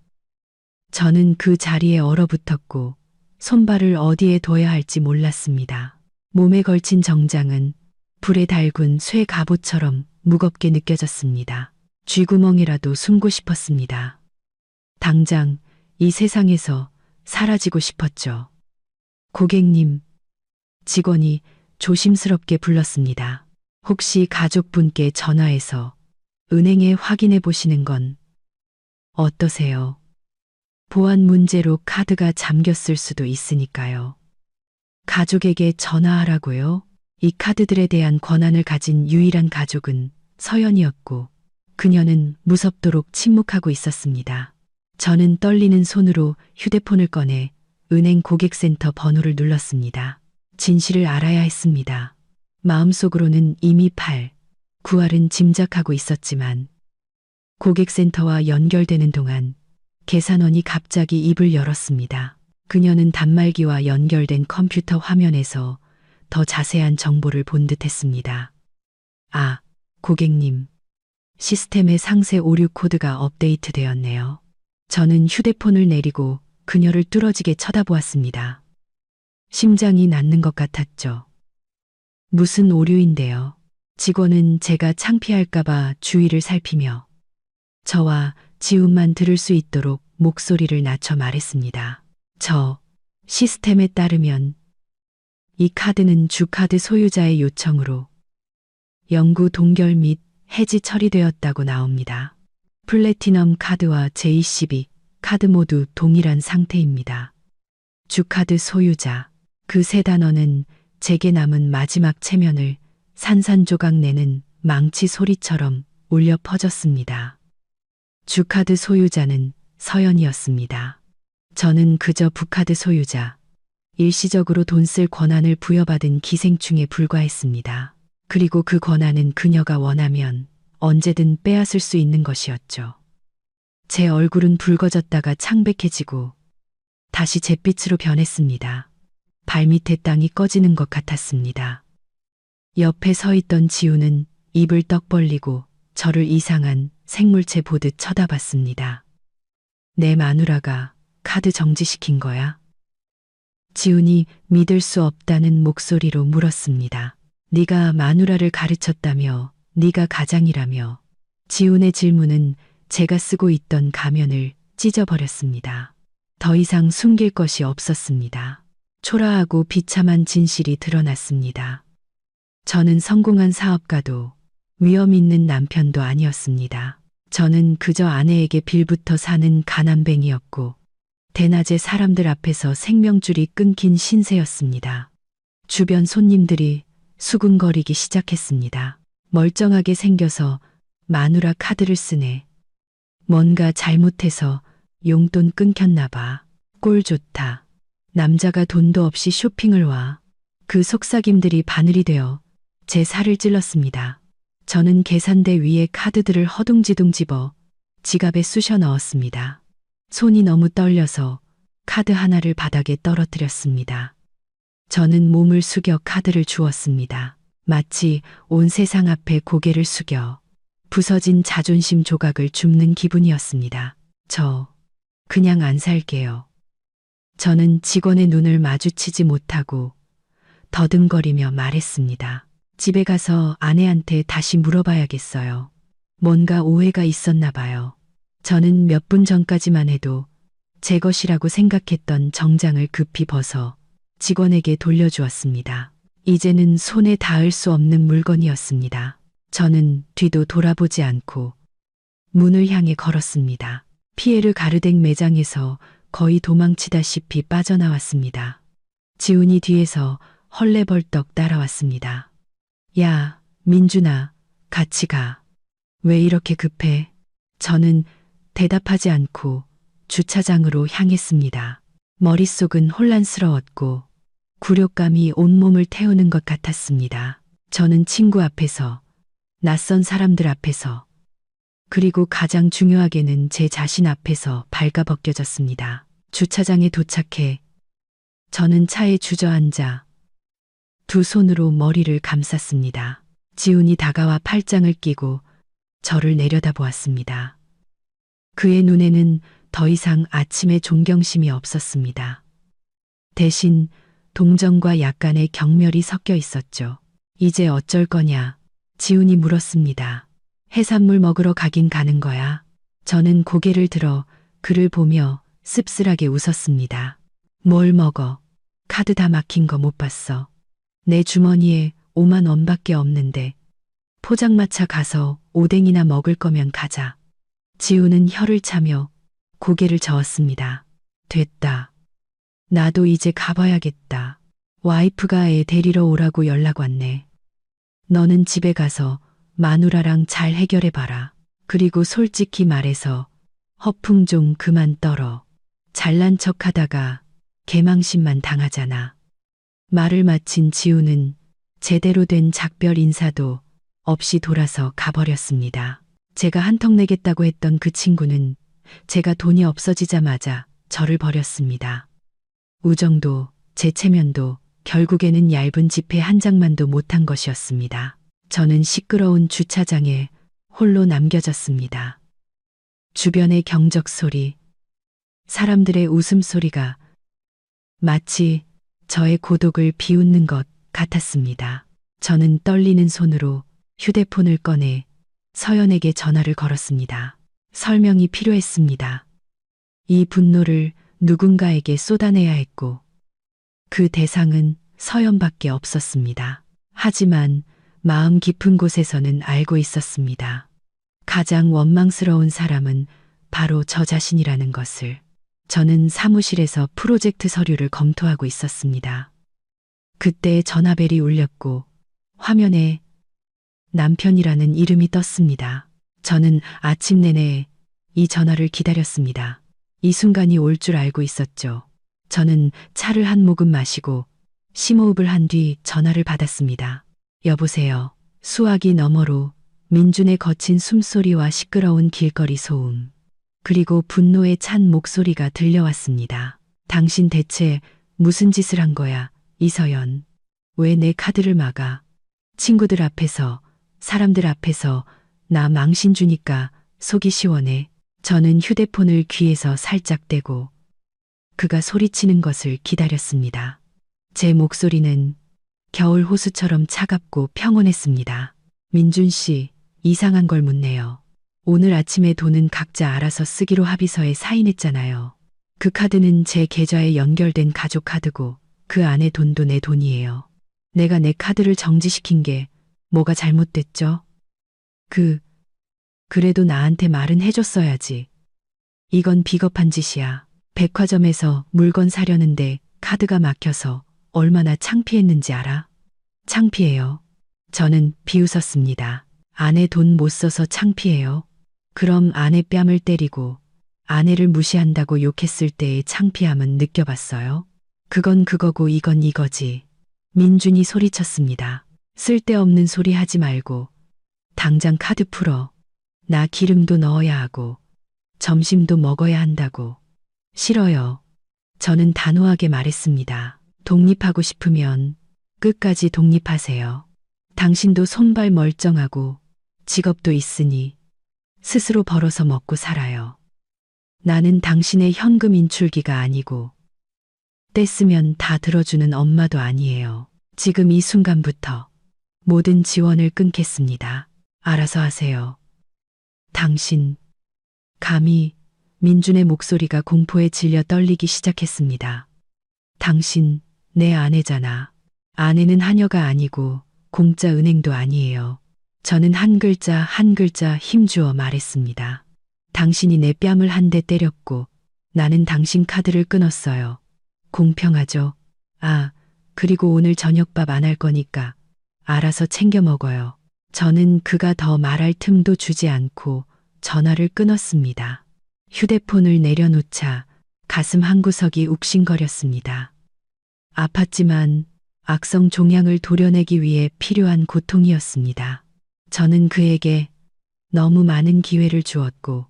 저는 그 자리에 얼어붙었고 손발을 어디에 둬야 할지 몰랐습니다. 몸에 걸친 정장은 불에 달군 쇠 갑옷처럼 무겁게 느껴졌습니다. 쥐구멍이라도 숨고 싶었습니다. 당장 이 세상에서 사라지고 싶었죠. 고객님, 직원이 조심스럽게 불렀습니다. 혹시 가족분께 전화해서 은행에 확인해 보시는 건 어떠세요? 보안 문제로 카드가 잠겼을 수도 있으니까요. 가족에게 전화하라고요? 이 카드들에 대한 권한을 가진 유일한 가족은 서연이었고 그녀는 무섭도록 침묵하고 있었습니다. 저는 떨리는 손으로 휴대폰을 꺼내 은행 고객센터 번호를 눌렀습니다. 진실을 알아야 했습니다. 마음속으로는 이미 9할은 짐작하고 있었지만 고객센터와 연결되는 동안 계산원이 갑자기 입을 열었습니다. 그녀는 단말기와 연결된 컴퓨터 화면에서 더 자세한 정보를 본 듯했습니다. 아, 고객님. 시스템의 상세 오류 코드가 업데이트되었네요. 저는 휴대폰을 내리고 그녀를 뚫어지게 쳐다보았습니다. 심장이 낳는 것 같았죠. 무슨 오류인데요. 직원은 제가 창피할까봐 주위를 살피며 저와 지훈만 들을 수 있도록 목소리를 낮춰 말했습니다. 저 시스템에 따르면 이 카드는 주카드 소유자의 요청으로 영구 동결 및 해지 처리되었다고 나옵니다. 플래티넘 카드와 JCB 카드 모두 동일한 상태입니다. 주카드 소유자. 그 세 단어는 제게 남은 마지막 체면을 산산조각 내는 망치 소리처럼 울려 퍼졌습니다. 주카드 소유자는 서연이었습니다. 저는 그저 부카드 소유자, 일시적으로 돈 쓸 권한을 부여받은 기생충에 불과했습니다. 그리고 그 권한은 그녀가 원하면 언제든 빼앗을 수 있는 것이었죠. 제 얼굴은 붉어졌다가 창백해지고 다시 잿빛으로 변했습니다. 발밑에 땅이 꺼지는 것 같았습니다. 옆에 서 있던 지우는 입을 떡 벌리고 저를 이상한 생물체 보듯 쳐다봤습니다. 내 마누라가 카드 정지시킨 거야? 지훈이 믿을 수 없다는 목소리로 물었습니다. 네가 마누라를 가르쳤다며, 네가 가장이라며. 지훈의 질문은 제가 쓰고 있던 가면을 찢어버렸습니다. 더 이상 숨길 것이 없었습니다. 초라하고 비참한 진실이 드러났습니다. 저는 성공한 사업가도 위험 있는 남편도 아니었습니다. 저는 그저 아내에게 빌부터 사는 가난뱅이였고 대낮에 사람들 앞에서 생명줄이 끊긴 신세였습니다. 주변 손님들이 수군거리기 시작했습니다. 멀쩡하게 생겨서 마누라 카드를 쓰네. 뭔가 잘못해서 용돈 끊겼나 봐. 꼴 좋다. 남자가 돈도 없이 쇼핑을 와. 그 속삭임들이 바늘이 되어 제 살을 찔렀습니다. 저는 계산대 위에 카드들을 허둥지둥 집어 지갑에 쑤셔 넣었습니다. 손이 너무 떨려서 카드 하나를 바닥에 떨어뜨렸습니다. 저는 몸을 숙여 카드를 주었습니다. 마치 온 세상 앞에 고개를 숙여 부서진 자존심 조각을 줍는 기분이었습니다. 저 그냥 안 살게요. 저는 직원의 눈을 마주치지 못하고 더듬거리며 말했습니다. 집에 가서 아내한테 다시 물어봐야겠어요. 뭔가 오해가 있었나 봐요. 저는 몇 분 전까지만 해도 제 것이라고 생각했던 정장을 급히 벗어 직원에게 돌려주었습니다. 이제는 손에 닿을 수 없는 물건이었습니다. 저는 뒤도 돌아보지 않고 문을 향해 걸었습니다. 피에르 가르댕 매장에서 거의 도망치다시피 빠져나왔습니다. 지훈이 뒤에서 헐레벌떡 따라왔습니다. 야, 민준아, 같이 가. 왜 이렇게 급해? 저는 대답하지 않고 주차장으로 향했습니다. 머릿속은 혼란스러웠고 굴욕감이 온몸을 태우는 것 같았습니다. 저는 친구 앞에서, 낯선 사람들 앞에서, 그리고 가장 중요하게는 제 자신 앞에서 발가벗겨졌습니다. 주차장에 도착해 저는 차에 주저앉아 두 손으로 머리를 감쌌습니다. 지훈이 다가와 팔짱을 끼고 저를 내려다보았습니다. 그의 눈에는 더 이상 아침의 존경심이 없었습니다. 대신 동정과 약간의 경멸이 섞여 있었죠. 이제 어쩔 거냐? 지훈이 물었습니다. 해산물 먹으러 가긴 가는 거야. 저는 고개를 들어 그를 보며 씁쓸하게 웃었습니다. 뭘 먹어? 카드 다 막힌 거 못 봤어. 내 주머니에 5만 원밖에 없는데 포장마차 가서 오뎅이나 먹을 거면 가자. 지훈은 혀를 차며 고개를 저었습니다. 됐다. 나도 이제 가봐야겠다. 와이프가 애 데리러 오라고 연락 왔네. 너는 집에 가서 마누라랑 잘 해결해봐라. 그리고 솔직히 말해서 허풍 좀 그만 떨어. 잘난 척 하다가 개망신만 당하잖아. 말을 마친 지훈은 제대로 된 작별 인사도 없이 돌아서 가버렸습니다. 제가 한턱 내겠다고 했던 그 친구는 제가 돈이 없어지자마자 저를 버렸습니다. 우정도 제 체면도 결국에는 얇은 지폐 한 장만도 못한 것이었습니다. 저는 시끄러운 주차장에 홀로 남겨졌습니다. 주변의 경적 소리, 사람들의 웃음소리가 마치 저의 고독을 비웃는 것 같았습니다. 저는 떨리는 손으로 휴대폰을 꺼내 서연에게 전화를 걸었습니다. 설명이 필요했습니다. 이 분노를 누군가에게 쏟아내야 했고 그 대상은 서연밖에 없었습니다. 하지만 마음 깊은 곳에서는 알고 있었습니다. 가장 원망스러운 사람은 바로 저 자신이라는 것을. 저는 사무실에서 프로젝트 서류를 검토하고 있었습니다. 그때 전화벨이 울렸고 화면에 남편이라는 이름이 떴습니다. 저는 아침 내내 이 전화를 기다렸습니다. 이 순간이 올 줄 알고 있었죠. 저는 차를 한 모금 마시고 심호흡을 한 뒤 전화를 받았습니다. 여보세요. 수화기 너머로 민준의 거친 숨소리와 시끄러운 길거리 소음, 그리고 분노에 찬 목소리가 들려왔습니다. 당신 대체 무슨 짓을 한 거야, 이서연. 왜 내 카드를 막아? 친구들 앞에서, 사람들 앞에서 나 망신 주니까 속이 시원해. 저는 휴대폰을 귀에서 살짝 떼고 그가 소리치는 것을 기다렸습니다. 제 목소리는 겨울 호수처럼 차갑고 평온했습니다. 민준 씨, 이상한 걸 묻네요. 오늘 아침에 돈은 각자 알아서 쓰기로 합의서에 사인했잖아요. 그 카드는 제 계좌에 연결된 가족 카드고 그 안에 돈도 내 돈이에요. 내가 내 카드를 정지시킨 게 뭐가 잘못됐죠? 그래도 나한테 말은 해줬어야지. 이건 비겁한 짓이야. 백화점에서 물건 사려는데 카드가 막혀서 얼마나 창피했는지 알아? 창피해요. 저는 비웃었습니다. 아내 돈 못 써서 창피해요. 그럼 아내 뺨을 때리고 아내를 무시한다고 욕했을 때의 창피함은 느껴봤어요? 그건 그거고 이건 이거지. 민준이 소리쳤습니다. 쓸데없는 소리 하지 말고 당장 카드 풀어. 나 기름도 넣어야 하고 점심도 먹어야 한다고. 싫어요. 저는 단호하게 말했습니다. 독립하고 싶으면 끝까지 독립하세요. 당신도 손발 멀쩡하고 직업도 있으니 스스로 벌어서 먹고 살아요. 나는 당신의 현금 인출기가 아니고 떼쓰면 다 들어주는 엄마도 아니에요. 지금 이 순간부터 모든 지원을 끊겠습니다. 알아서 하세요. 당신, 감히. 민준의 목소리가 공포에 질려 떨리기 시작했습니다. 당신, 내 아내잖아. 아내는 하녀가 아니고 공짜 은행도 아니에요. 저는 한 글자 한 글자 힘주어 말했습니다. 당신이 내 뺨을 한 대 때렸고 나는 당신 카드를 끊었어요. 공평하죠? 아, 그리고 오늘 저녁밥 안 할 거니까 알아서 챙겨 먹어요. 저는 그가 더 말할 틈도 주지 않고 전화를 끊었습니다. 휴대폰을 내려놓자 가슴 한구석이 욱신거렸습니다. 아팠지만 악성 종양을 도려내기 위해 필요한 고통이었습니다. 저는 그에게 너무 많은 기회를 주었고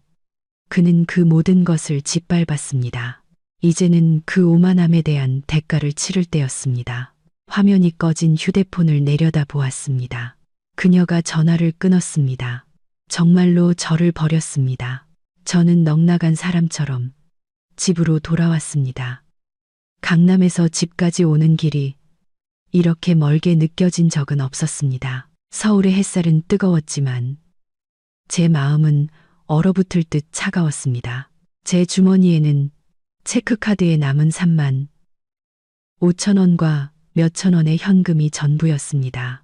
그는 그 모든 것을 짓밟았습니다. 이제는 그 오만함에 대한 대가를 치를 때였습니다. 화면이 꺼진 휴대폰을 내려다 보았습니다. 그녀가 전화를 끊었습니다. 정말로 저를 버렸습니다. 저는 넉나간 사람처럼 집으로 돌아왔습니다. 강남에서 집까지 오는 길이 이렇게 멀게 느껴진 적은 없었습니다. 서울의 햇살은 뜨거웠지만 제 마음은 얼어붙을 듯 차가웠습니다. 제 주머니에는 체크카드에 남은 3만 5천 원과 몇천 원의 현금이 전부였습니다.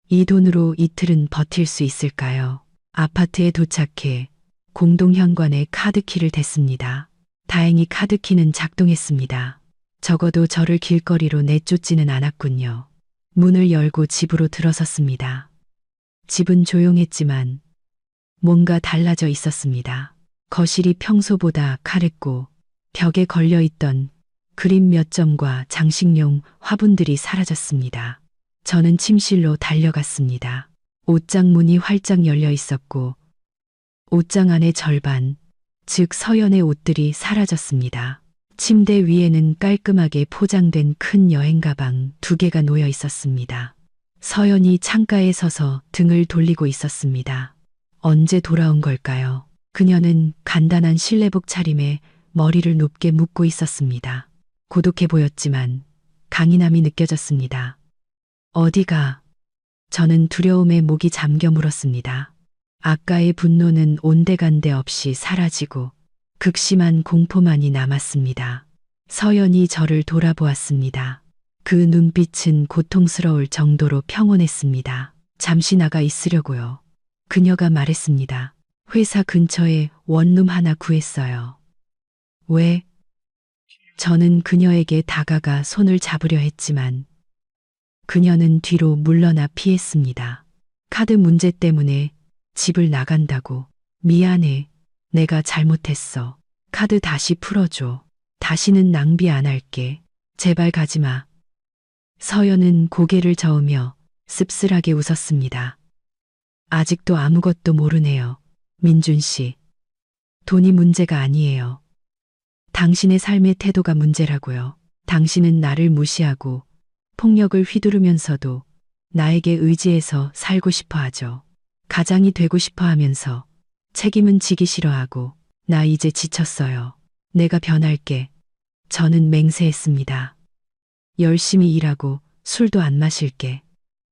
이 돈으로 이틀은 버틸 수 있을까요? 아파트에 도착해 공동현관에 카드키를 댔습니다. 다행히 카드키는 작동했습니다. 적어도 저를 길거리로 내쫓지는 않았군요. 문을 열고 집으로 들어섰습니다. 집은 조용했지만 뭔가 달라져 있었습니다. 거실이 평소보다 카랬고 벽에 걸려있던 그림 몇 점과 장식용 화분들이 사라졌습니다. 저는 침실로 달려갔습니다. 옷장 문이 활짝 열려 있었고 옷장 안의 절반, 즉 서연의 옷들이 사라졌습니다. 침대 위에는 깔끔하게 포장된 큰 여행 가방 2개가 놓여 있었습니다. 서연이 창가에 서서 등을 돌리고 있었습니다. 언제 돌아온 걸까요? 그녀는 간단한 실내복 차림에 머리를 높게 묶고 있었습니다. 고독해 보였지만 강인함이 느껴졌습니다. 어디가? 저는 두려움에 목이 잠겨 물었습니다. 아까의 분노는 온데간데 없이 사라지고 극심한 공포만이 남았습니다. 서연이 저를 돌아보았습니다. 그 눈빛은 고통스러울 정도로 평온했습니다. 잠시 나가 있으려고요. 그녀가 말했습니다. 회사 근처에 원룸 하나 구했어요. 왜? 저는 그녀에게 다가가 손을 잡으려 했지만 그녀는 뒤로 물러나 피했습니다. 카드 문제 때문에 집을 나간다고. 미안해. 내가 잘못했어. 카드 다시 풀어줘. 다시는 낭비 안 할게. 제발 가지마. 서연은 고개를 저으며 씁쓸하게 웃었습니다. 아직도 아무것도 모르네요. 민준 씨. 돈이 문제가 아니에요. 당신의 삶의 태도가 문제라고요. 당신은 나를 무시하고 폭력을 휘두르면서도 나에게 의지해서 살고 싶어 하죠. 가장이 되고 싶어 하면서 책임은 지기 싫어하고 나 이제 지쳤어요. 내가 변할게. 저는 맹세했습니다. 열심히 일하고 술도 안 마실게.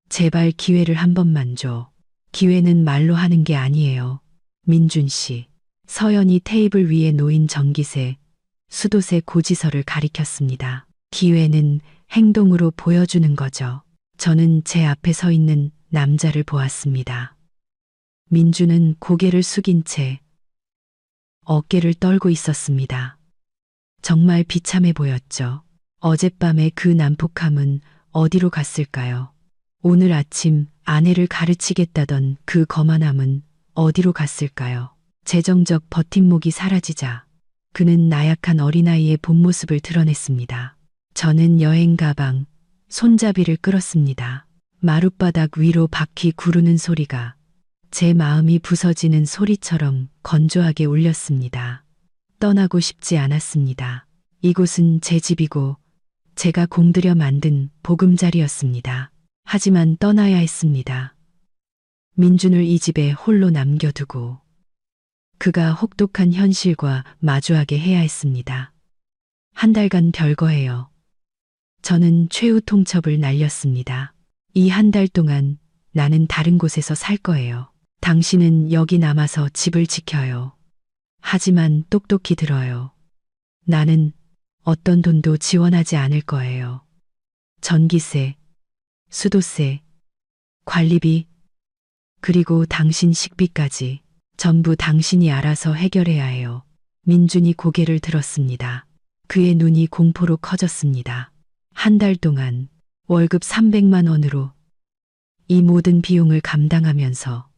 제발 기회를 한 번만 줘. 기회는 말로 하는 게 아니에요. 민준 씨. 서연이 테이블 위에 놓인 전기세, 수도세 고지서를 가리켰습니다. 기회는 행동으로 보여주는 거죠. 저는 제 앞에 서 있는 남자를 보았습니다. 민주는 고개를 숙인 채 어깨를 떨고 있었습니다. 정말 비참해 보였죠. 어젯밤의 그 난폭함은 어디로 갔을까요? 오늘 아침 아내를 가르치겠다던 그 거만함은 어디로 갔을까요? 재정적 버팀목이 사라지자 그는 나약한 어린아이의 본 모습을 드러냈습니다. 저는 여행 가방, 손잡이를 끌었습니다. 마룻바닥 위로 바퀴 구르는 소리가 제 마음이 부서지는 소리처럼 건조하게 울렸습니다. 떠나고 싶지 않았습니다. 이곳은 제 집이고 제가 공들여 만든 보금자리였습니다. 하지만 떠나야 했습니다. 민준을 이 집에 홀로 남겨두고 그가 혹독한 현실과 마주하게 해야 했습니다. 한 달간 별거예요. 저는 최후 통첩을 날렸습니다. 이 한 달 동안 나는 다른 곳에서 살 거예요. 당신은 여기 남아서 집을 지켜요. 하지만 똑똑히 들어요. 나는 어떤 돈도 지원하지 않을 거예요. 전기세, 수도세, 관리비, 그리고 당신 식비까지 전부 당신이 알아서 해결해야 해요. 민준이 고개를 들었습니다. 그의 눈이 공포로 커졌습니다. 한 달 동안 월급 300만 원으로 이 모든 비용을 감당하면서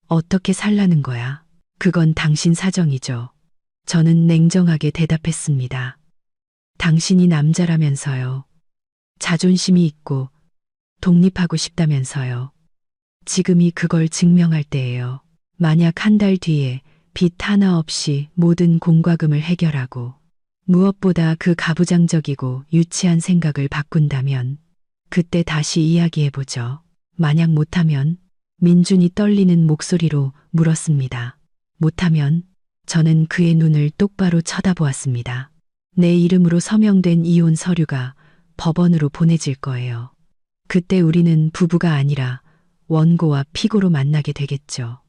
어떻게 살라는 거야? 그건 당신 사정이죠. 저는 냉정하게 대답했습니다. 당신이 남자라면서요. 자존심이 있고 독립하고 싶다면서요. 지금이 그걸 증명할 때예요. 만약 한 달 뒤에 빚 하나 없이 모든 공과금을 해결하고 무엇보다 그 가부장적이고 유치한 생각을 바꾼다면 그때 다시 이야기해보죠. 만약 못하면 민준이 떨리는 목소리로 물었습니다. 못하면 저는 그의 눈을 똑바로 쳐다보았습니다. 내 이름으로 서명된 이혼 서류가 법원으로 보내질 거예요. 그때 우리는 부부가 아니라 원고와 피고로 만나게 되겠죠.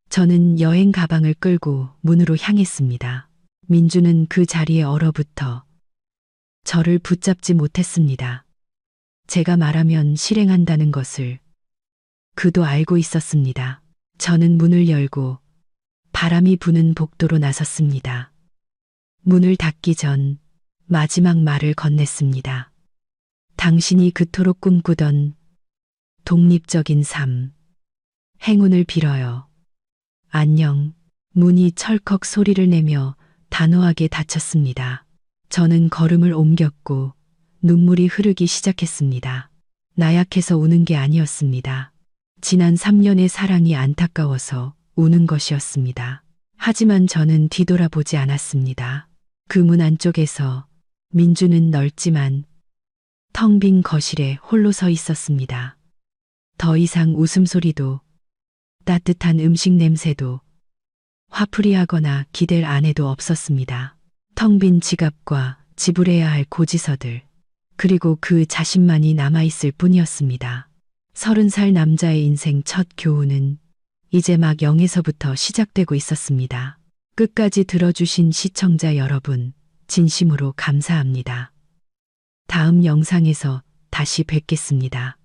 저는 여행 가방을 끌고 문으로 향했습니다. 민주는 그 자리에 얼어붙어 저를 붙잡지 못했습니다. 제가 말하면 실행한다는 것을 그도 알고 있었습니다. 저는 문을 열고 바람이 부는 복도로 나섰습니다. 문을 닫기 전 마지막 말을 건넸습니다. 당신이 그토록 꿈꾸던 독립적인 삶, 행운을 빌어요. 안녕. 문이 철컥 소리를 내며 단호하게 닫혔습니다. 저는 걸음을 옮겼고 눈물이 흐르기 시작했습니다. 나약해서 우는 게 아니었습니다. 지난 3년의 사랑이 안타까워서 우는 것이었습니다. 하지만 저는 뒤돌아보지 않았습니다. 그 문 안쪽에서 민주는 넓지만 텅 빈 거실에 홀로 서 있었습니다. 더 이상 웃음소리도 따뜻한 음식 냄새도 화풀이하거나 기댈 아내도 없었습니다. 텅 빈 지갑과 지불해야 할 고지서들, 그리고 그 자신만이 남아있을 뿐이었습니다. 30살 남자의 인생 첫 교훈은 이제 막 0에서부터 시작되고 있었습니다. 끝까지 들어주신 시청자 여러분, 진심으로 감사합니다. 다음 영상에서 다시 뵙겠습니다.